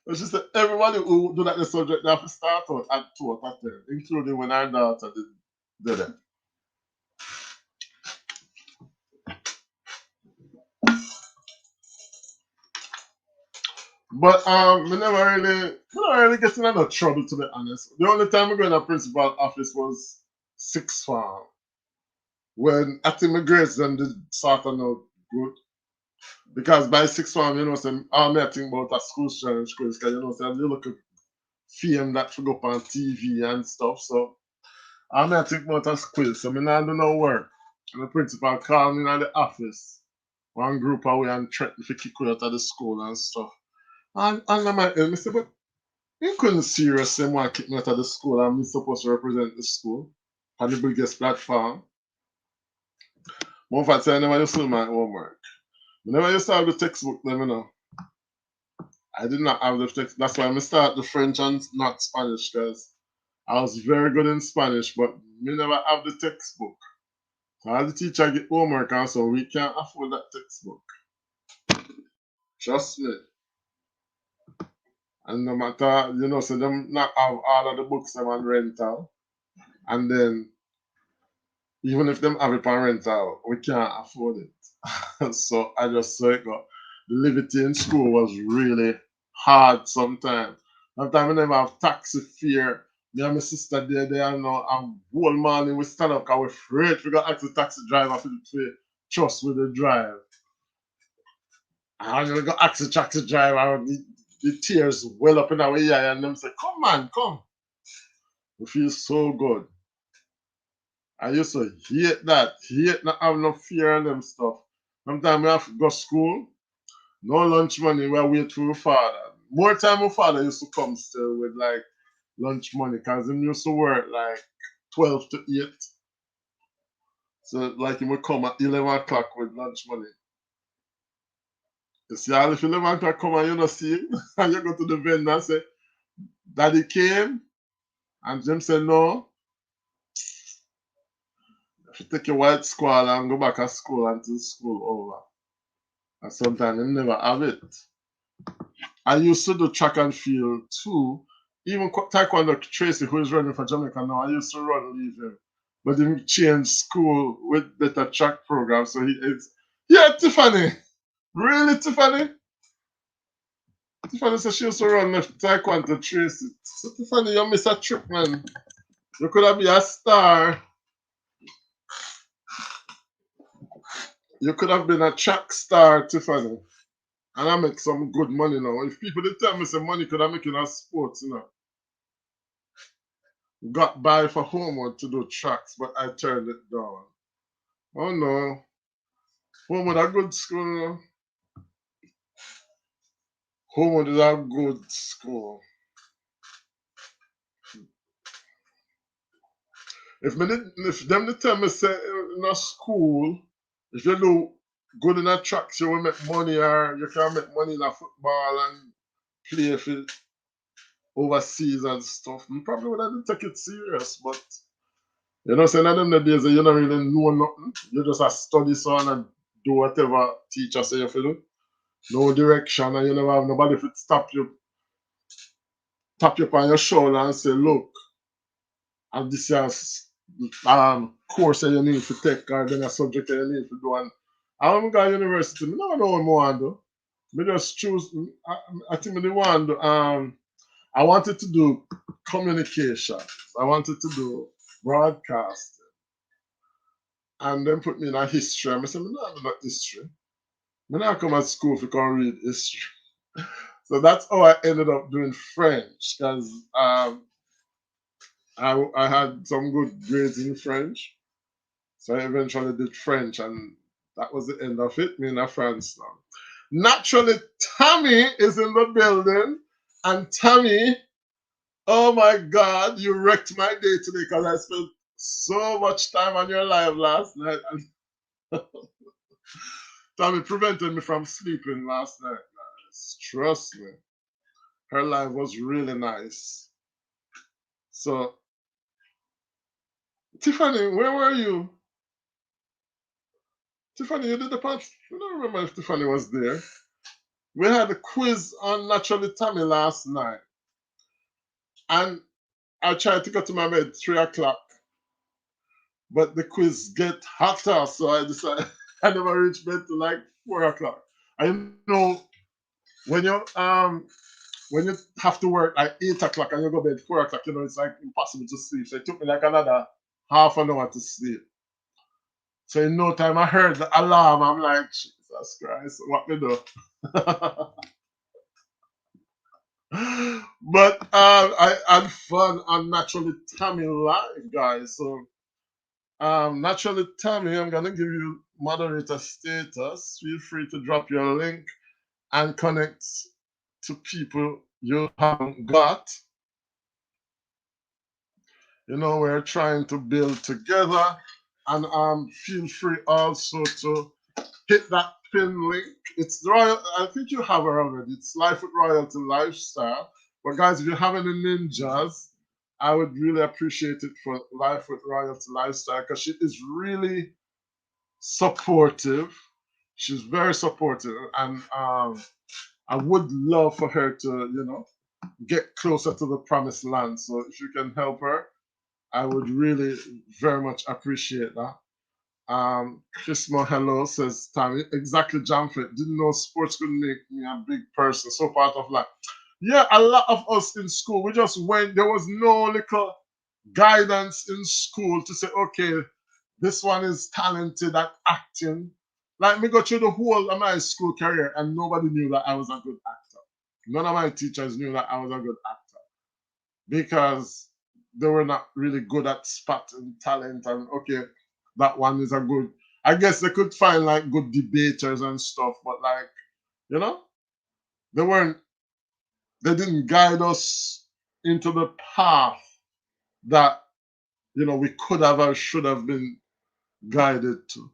And she said, everybody who do that the subject, they have to start out at 2 out of 10, including when our daughter did it. But we never really get in no trouble, to be honest. The only time we go in the principal office was sixth form, when I think my grades then did sort of not good. Because by sixth form, say, all me I think about a school challenge quiz, because say, you look at fame that should go up on TV and stuff. So all me I think about a quiz. So me not do no work. And the principal called me in the office, one group away, and threatened to kick me out of the school and stuff. And under my head, I said, but you couldn't seriously want to kick me out of the school and me supposed to represent the school on the biggest platform. One fact, say I never used to do my homework. I never used to have the textbook, them. I did not have the text. That's why I start the French and not Spanish, because I was very good in Spanish, but me never have the textbook. So as the teacher get homework and so we can't afford that textbook. Trust me. And no matter, so them not have all of the books them on rental. And then even if them have it on rental, we can't afford it. So I just saw it go. The living in school was really hard sometimes. Sometimes we never have taxi fare. Me and my sister there, and whole morning we stand up because we're afraid we got ask the taxi driver to trust with the drive. And we got ask the taxi driver, and the tears well up in our ear, and them say, come on, come. We feel so good. I used to hate not have no fear and them stuff. Sometimes we have to go to school, no lunch money, we wait for my father. More time my father used to come still with like lunch money, because him used to work like 12 to 8. So like he would come at 11 o'clock with lunch money. You see, all if 11 o'clock come and you don't see him, and you go to the vendor and say, Daddy came, and Jim said no. If you take your white squall and go back to school until school over. And sometimes you never have it. I used to do track and field too. Even Taekwondo Tracy, who is running for Jamaica now, I used to run leave him. But he changed school with better track program. So he is. Yeah, Tiffany. Really, Tiffany? Tiffany said she used to run the Taekwondo Tracy. So Tiffany, you miss a trip, man. You could have been a star. You could have been a track star, Tiffany. And I make some good money now. If people did tell me some money could I make in a sports, Got by for Homewood to do tracks, but I turned it down. Oh no. Homewood a good school. Homewood is a good school. If them they tell me say in a school, if you do good in a tracks, you will make money, or you can make money in a football and play for overseas and stuff. You probably would have to take it serious, but saying in them the days you don't really know nothing. You just a study son and do whatever teacher say you do. No direction, and you never have nobody to tap you on your shoulder and say, look, and this is course that you need to take, or then a subject that you need to do. And I haven't got university, I don't know what I want to do. Me just choose, I think I want to I wanted to do communication. I wanted to do broadcast. And then put me in a history. I said, no, I'm not history. When I come at school to come read history. So that's how I ended up doing French because I had some good grades in French. So I eventually did French, and that was the end of it. Me in France now. Naturally, Tammy is in the building, and Tammy, oh my God, you wrecked my day today because I spent so much time on your live last night, and Tammy prevented me from sleeping last night, guys. Trust me, her live was really nice. So, Tiffany, where were you? Tiffany, you did the part. I don't remember if Tiffany was there. We had a quiz on Naturally Tammy last night, and I tried to go to my bed 3 o'clock, but the quiz get hotter, so I decided I never reached bed till like 4 o'clock. I know when you have to work like 8 o'clock and you go to bed 4 o'clock, it's like impossible to sleep. So it took me like another half an hour to sleep. So in no time I heard the alarm. I'm like, Jesus Christ, what me do? But I had fun on Naturally Tammy live, guys. So Naturally Tammy, I'm gonna give you moderator status. Feel free to drop your link and connect to people you haven't got. We're trying to build together, and feel free also to hit that pin link. It's Royal. I think you have her already. It's Life with Royalty Lifestyle. But guys, if you have any ninjas, I would really appreciate it for Life with Royalty Lifestyle because she is really supportive. She's very supportive, and I would love for her to, get closer to the promised land. So if you can help her, I would really very much appreciate that. Chrismo Hello says, Tammy, exactly, Jamfet. Didn't know sports could make me a big person. So part of life. Yeah, a lot of us in school, we just went, there was no little guidance in school to say, okay, this one is talented at acting. Like me go through the whole of my school career and nobody knew that I was a good actor. None of my teachers knew that I was a good actor because they were not really good at spotting talent and okay, that one is a good. I guess they could find like good debaters and stuff, but like, you know, they weren't they didn't guide us into the path that we could have or should have been guided to.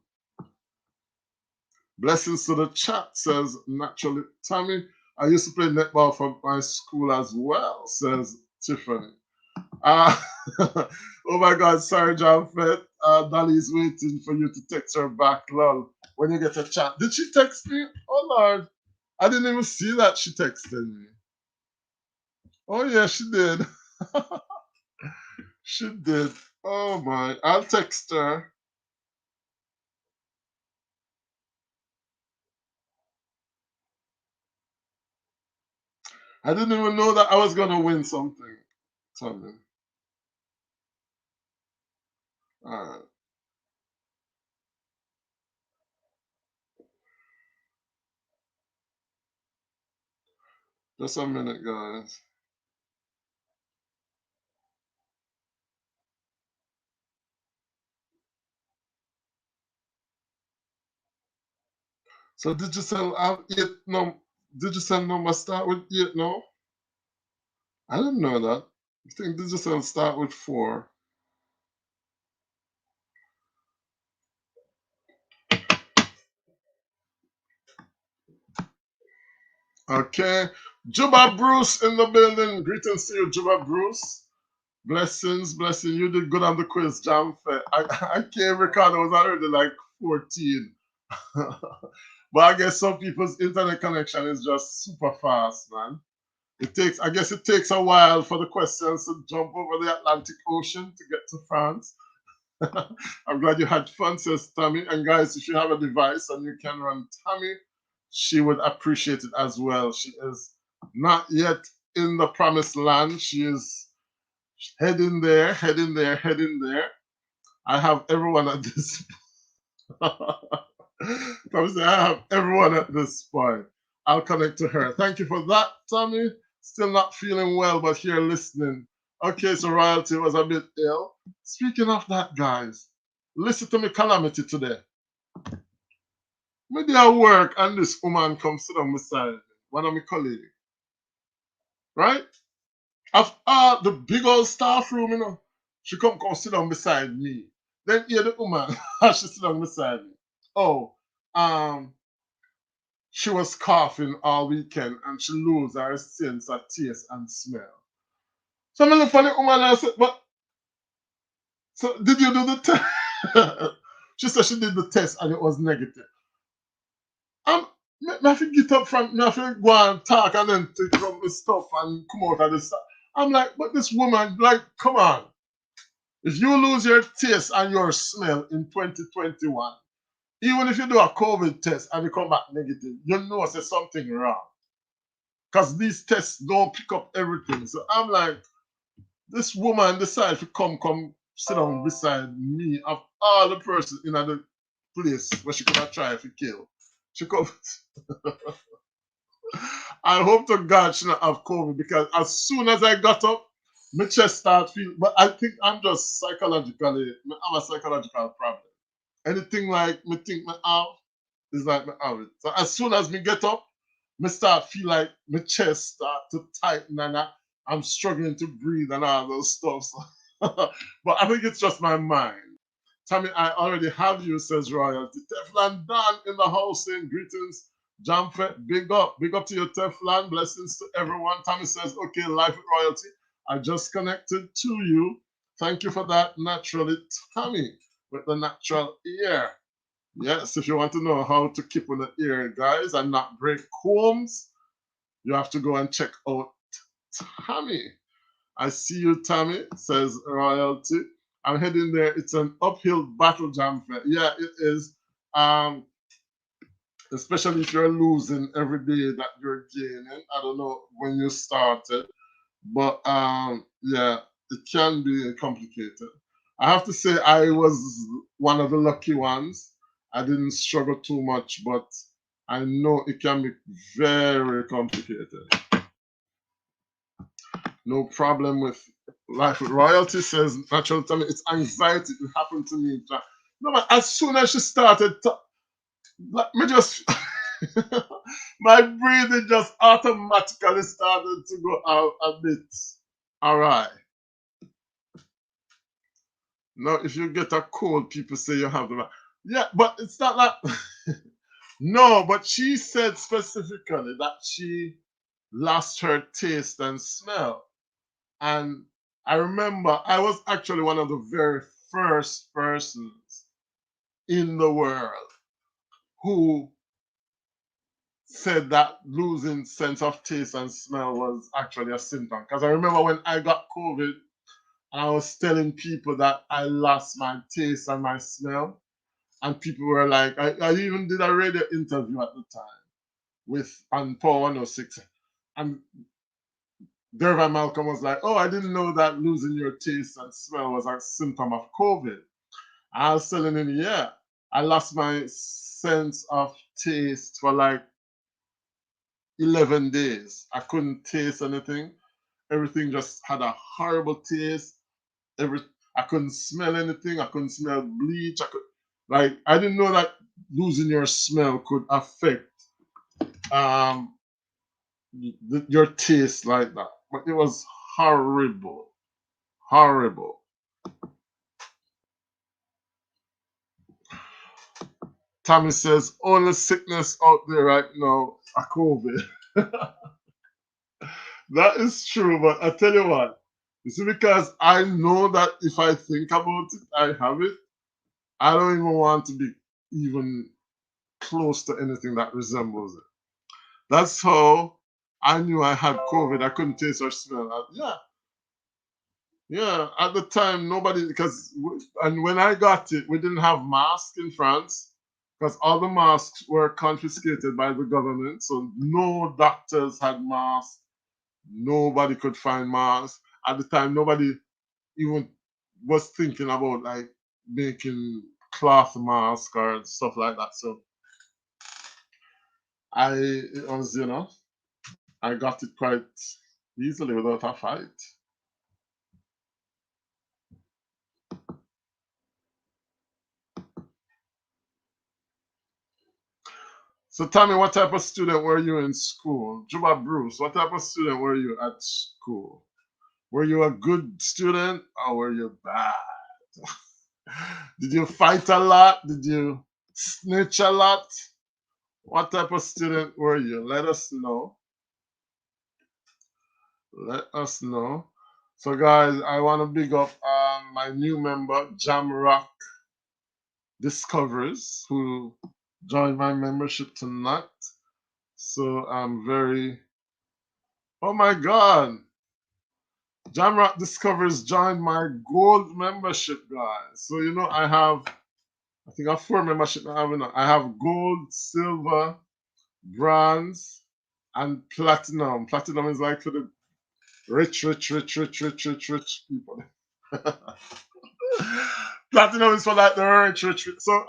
Blessings to the chat, says Naturally Tammy. I used to play netball for my school as well, says Tiffany. Uh, oh my God, sorry, John Fett. Dolly's waiting for you to text her back, lol. When you get a chat. Did she text me? Oh Lord. I didn't even see that she texted me. Oh yeah, she did. She did. Oh my. I'll text her. I didn't even know that I was gonna win something. Something. Alright. Just a minute, guys. So digital have eight digital number start with 8 now? I didn't know that. I think digital start with 4. Okay. Juba Bruce in the building. Greetings to you, Juba Bruce. Blessings, blessing. You did good on the quiz, Jam. I can't recall. I was already like 14. But I guess some people's internet connection is just super fast, man. I guess it takes a while for the questions to jump over the Atlantic Ocean to get to France. I'm glad you had fun, says Tammy. And guys, if you have a device and you can run Tammy, she would appreciate it as well. She is not yet in the promised land. She is heading there, heading there, heading there. I have everyone at this. Tommy said, I have everyone at this point. I'll connect to her. Thank you for that, Tommy. Still not feeling well, but here listening. Okay, so Royalty was a bit ill. Speaking of that, guys, listen to me calamity today. Maybe I work and this woman comes sit down beside me, one of my colleagues, right? Of the big old staff room, she come sit down beside me. Then here the woman, she sit down beside me. Oh, um, she was coughing all weekend and she lose her sense of taste and smell. So I look for the woman and I said, but so did you do the test? She said she did the test and it was negative. I'm me have to get up from me have to go and talk and then take up the stuff and come out of the stuff. I'm like, but this woman, like, come on. If you lose your taste and your smell in 2021, even if you do a COVID test and you come back negative, you know there's something wrong. Because these tests don't pick up everything. So I'm like, this woman decided to come sit down beside me of all the persons in the place where she could have tried to kill. She come. I hope to God she not have COVID because as soon as I got up, my chest start feeling. But I think I'm just psychologically, I have a psychological problem. Anything like me think me have is like me have it. So as soon as me get up, me start feel like my chest start to tighten and I'm struggling to breathe and all those stuff. So but I think it's just my mind. Tammy, I already have you, says Royalty. Teflon Don in the house saying greetings. Jamfet, big up to your Teflon. Blessings to everyone. Tammy says, okay, life with Royalty. I just connected to you. Thank you for that. Naturally, Tammy, with the natural ear. Yes, if you want to know how to keep on the ear, guys, and not break combs, you have to go and check out Tammy. I see you, Tammy, says Royalty. I'm heading there. It's an uphill battle, Jamfet. Yeah, it is. Um, especially if you're losing every day that you're gaining. I don't know when you started, but yeah, it can be complicated. I have to say I was one of the lucky ones. I didn't struggle too much, but I know it can be very complicated. No problem with life with Royalty, says natural talent. It's anxiety. It happened to me. No, but as soon as she started, like, me just my breathing just automatically started to go out a bit. All right. Now, if you get a cold, people say you have the. Yeah, but it's not like. No, but she said specifically that she lost her taste and smell. And I remember I was actually one of the very first persons in the world who said that losing sense of taste and smell was actually a symptom. Because I remember when I got COVID and I was telling people that I lost my taste and my smell, and people were like, I even did a radio interview at the time with on Power 106, and Dervan Malcolm was like, "Oh, I didn't know that losing your taste and smell was a symptom of COVID." I was telling him, "Yeah, I lost my sense of taste for like 11 days. I couldn't taste anything. Everything just had a horrible taste. Every I couldn't smell anything. I couldn't smell bleach. I didn't know that losing your smell could affect um your taste like that. But it was horrible, horrible." Tommy says, only sickness out there right now are COVID. That is true, but I tell you what, you see, because I know that if I think about it, I have it. I don't even want to be even close to anything that resembles it. That's how I knew I had COVID. I couldn't taste or smell. Yeah, yeah. At the time, nobody, and when I got it, we didn't have masks in France because all the masks were confiscated by the government. So no doctors had masks. Nobody could find masks. At the time, nobody even was thinking about like making cloth masks or stuff like that. So it was, I got it quite easily without a fight. So tell me, what type of student were you in school? Juba Bruce, what type of student were you at school? Were you a good student or were you bad? Did you fight a lot? Did you snitch a lot? What type of student were you? Let us know. Let us know. So, guys, I want to big up my new member, Jamrock Discoveries, who joined my membership tonight. So, I'm very. Oh my God! Jamrock Discoveries joined my gold membership, guys. So, I think I have 4 membership now. I have gold, silver, bronze, and platinum. Platinum is like for the rich people. Platinum is for like the rich. So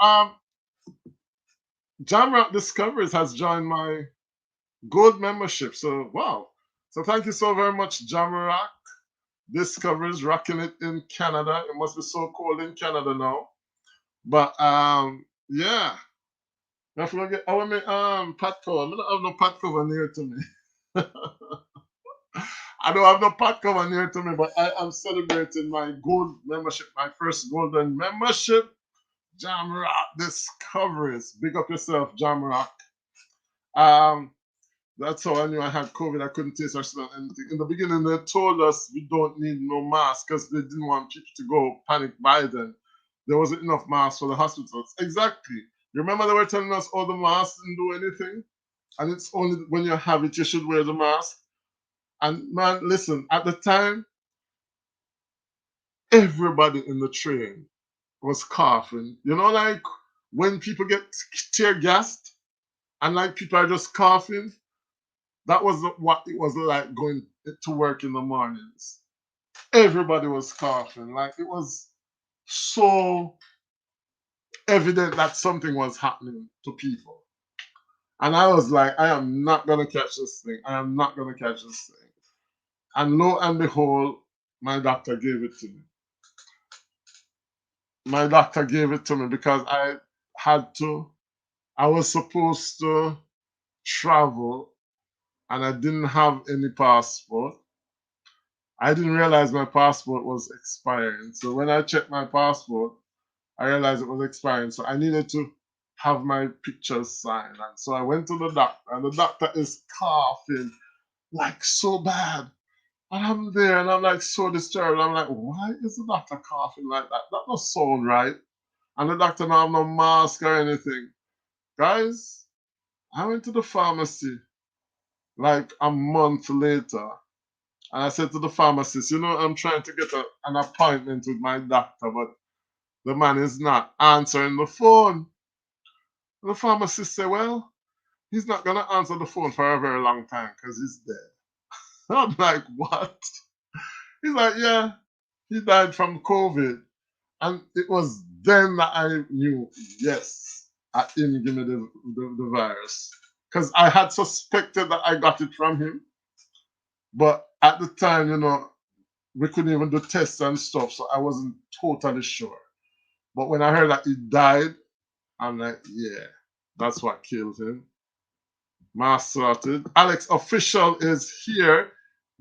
Jamrock Discoveries has joined my gold membership. So wow. So thank you so very much, Jamrock Discoveries, rocking it in Canada. It must be so cold in Canada now. But yeah. I forget I want me pat cover. I don't have no pat cover near to me. I don't have no pot cover near to me, but I am celebrating my gold membership, my first golden membership. Jamrock Discoveries. Big up yourself, Jamrock. Um, that's how I knew I had COVID. I couldn't taste or smell anything. In the beginning, they told us we don't need no mask because they didn't want people to go panic buy them. There wasn't enough masks for the hospitals. Exactly. You remember they were telling us, oh, the mask didn't do anything? And it's only when you have it, you should wear the mask. And man, listen, at the time, everybody in the train was coughing. Like when people get tear gassed and like people are just coughing, that was what it was like going to work in the mornings. Everybody was coughing. Like it was so evident that something was happening to people. And I was like, I am not going to catch this thing. I am not going to catch this thing. And lo and behold, my doctor gave it to me. My doctor gave it to me because I was supposed to travel and I didn't have any passport. I didn't realize my passport was expiring. So when I checked my passport, I realized it was expiring. So I needed to have my pictures signed. And so I went to the doctor, and the doctor is coughing like so bad. And I'm there and I'm like so disturbed. I'm like, why is the doctor coughing like that? That doesn't sound right. And the doctor don't have no mask or anything. Guys, I went to the pharmacy like a month later. And I said to the pharmacist, I'm trying to get an appointment with my doctor, but the man is not answering the phone. And the pharmacist said, well, he's not going to answer the phone for a very long time because he's dead. I'm like, what? He's like, yeah, he died from COVID. And it was then that I knew, yes, I didn't give me the virus. Because I had suspected that I got it from him. But at the time, we couldn't even do tests and stuff, so I wasn't totally sure. But when I heard that he died, I'm like, yeah, that's what killed him. Mass sorted. Alex Official is here.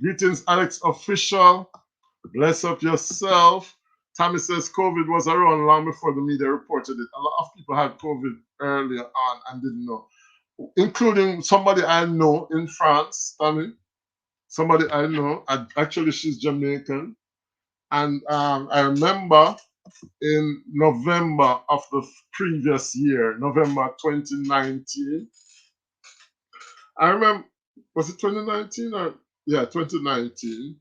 Greetings, Alex Official. Bless up yourself. Tommy says COVID was around long before the media reported it. A lot of people had COVID earlier on and didn't know, including somebody I know in France, Tommy. Somebody I know. Actually, she's Jamaican. And I remember in November of the previous year, November 2019. I remember, was it 2019 or? Yeah, 2019.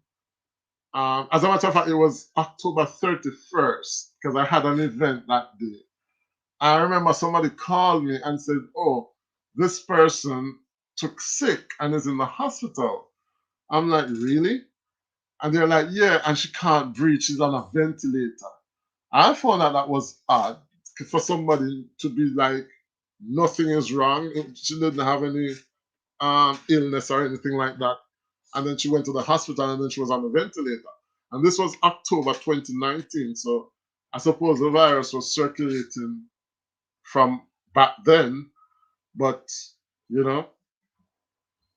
As a matter of fact, it was October 31st because I had an event that day. I remember somebody called me and said, oh, this person took sick and is in the hospital. I'm like, really? And they're like, yeah, and she can't breathe. She's on a ventilator. I found out that was odd for somebody to be like Nothing is wrong. She didn't have any illness or anything like that. And then she went to the hospital and then she was on the ventilator. And this was October 2019. So I suppose the virus was circulating from back then, but you know,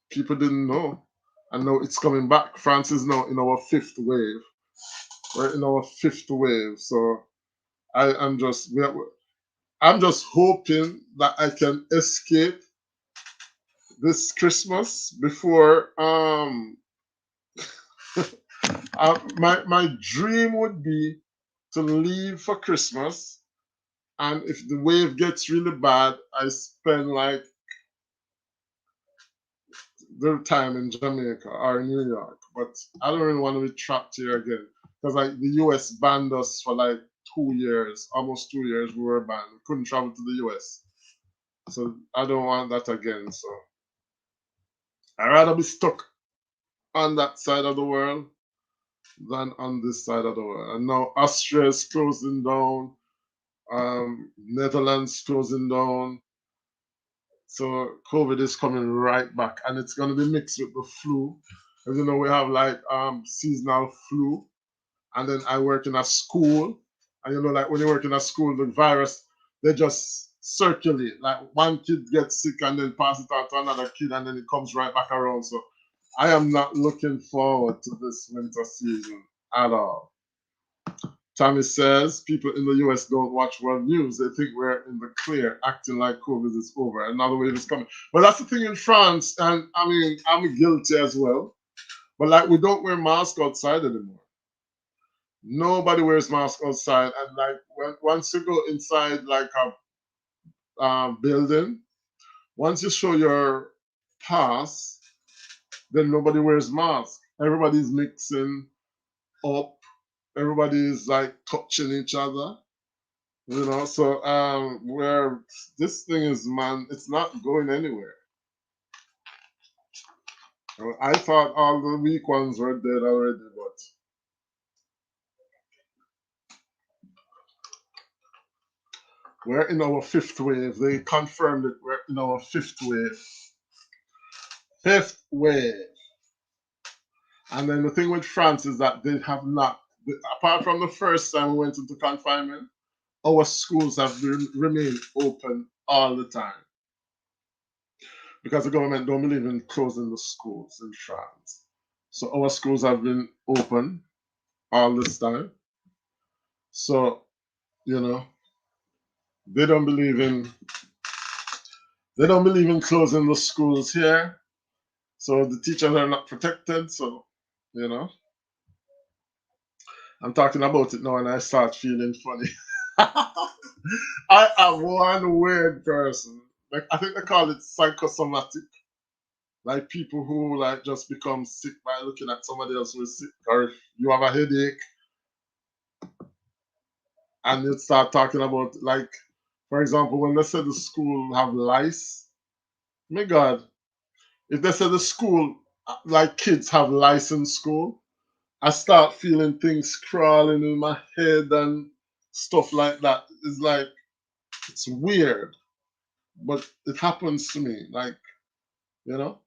people didn't know. And now it's coming back. France is now in our fifth wave. We're in our fifth wave. So I'm just I'm just hoping that I can escape this Christmas before my dream would be to leave for Christmas, and if the wave gets really bad, I spend like the time in Jamaica or New York. But I don't really want to be trapped here again because like the US banned us for like 2 years, almost 2 years we were banned. We couldn't travel to the US. So I don't want that again. So I'd rather be stuck on that side of the world than on this side of the world. And now Austria is closing down, Netherlands closing down. So COVID is coming right back, and it's going to be mixed with the flu. As you know, we have like seasonal flu, and then I work in a school, and you know, like when you work in a school, the virus they just circulate. Like one kid gets sick and then pass it on to another kid, and then it comes right back around. So I am not looking forward to this winter season at all. Tommy says people in the US don't watch world news. They think we're in the clear, acting like COVID is over. Another wave is coming. But that's the thing in France, and I mean, I'm guilty as well. But like, we don't wear masks outside anymore. Nobody wears masks outside, and like, once you go inside like a building, once you show your pass, then nobody wears masks. Everybody's mixing up. Everybody's like touching each other. You know, so where this thing is, man, it's not going anywhere. I thought all the weak ones were dead already, but we're in our fifth wave. They confirmed it. We're in our fifth wave. Fifth wave. And then the thing with France is that they have not, apart from the first time we went into confinement, our schools have remained open all the time because the government don't believe in closing the schools in France. So our schools have been open all this time. So, you know, they don't believe in closing the schools here. So the teachers are not protected. So, you know, I'm talking about it now and I start feeling funny. I am one weird person. Like I think they call it psychosomatic. Like people who like just become sick by looking at somebody else who is sick, or if you have a headache and you start talking about like, for example, when they said the school have lice, my God, if they said the school like kids have lice in school, I start feeling things crawling in my head and stuff like that. It's like it's weird, but it happens to me. Like, you know.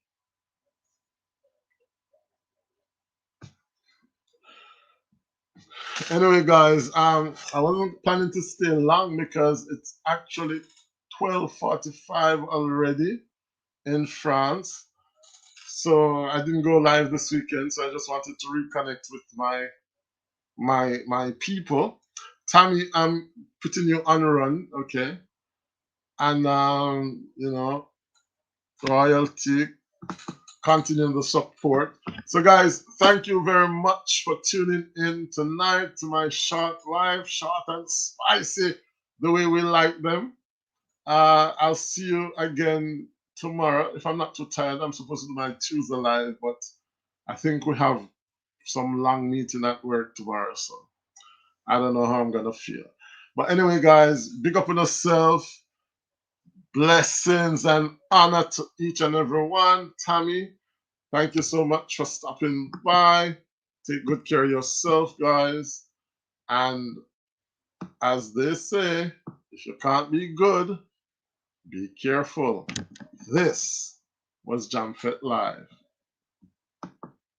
Anyway, guys, I wasn't planning to stay long because it's actually 12:45 already in France. So I didn't go live this weekend, so I just wanted to reconnect with my people. Tammy, I'm putting you on a run, okay? And you know, royalty, continuing the support. So guys, thank you very much for tuning in tonight to my short live, short and spicy, the way we like them. I'll see you again tomorrow. If I'm not too tired, I'm supposed to do my Tuesday live, but I think we have some long meeting at work tomorrow, so I don't know how I'm gonna feel. But anyway, guys, big up on yourself. Blessings and honor to each and every one. Tammy, thank you so much for stopping by. Take good care of yourself, guys. And as they say, if you can't be good, Be careful. This was Jamfet Live.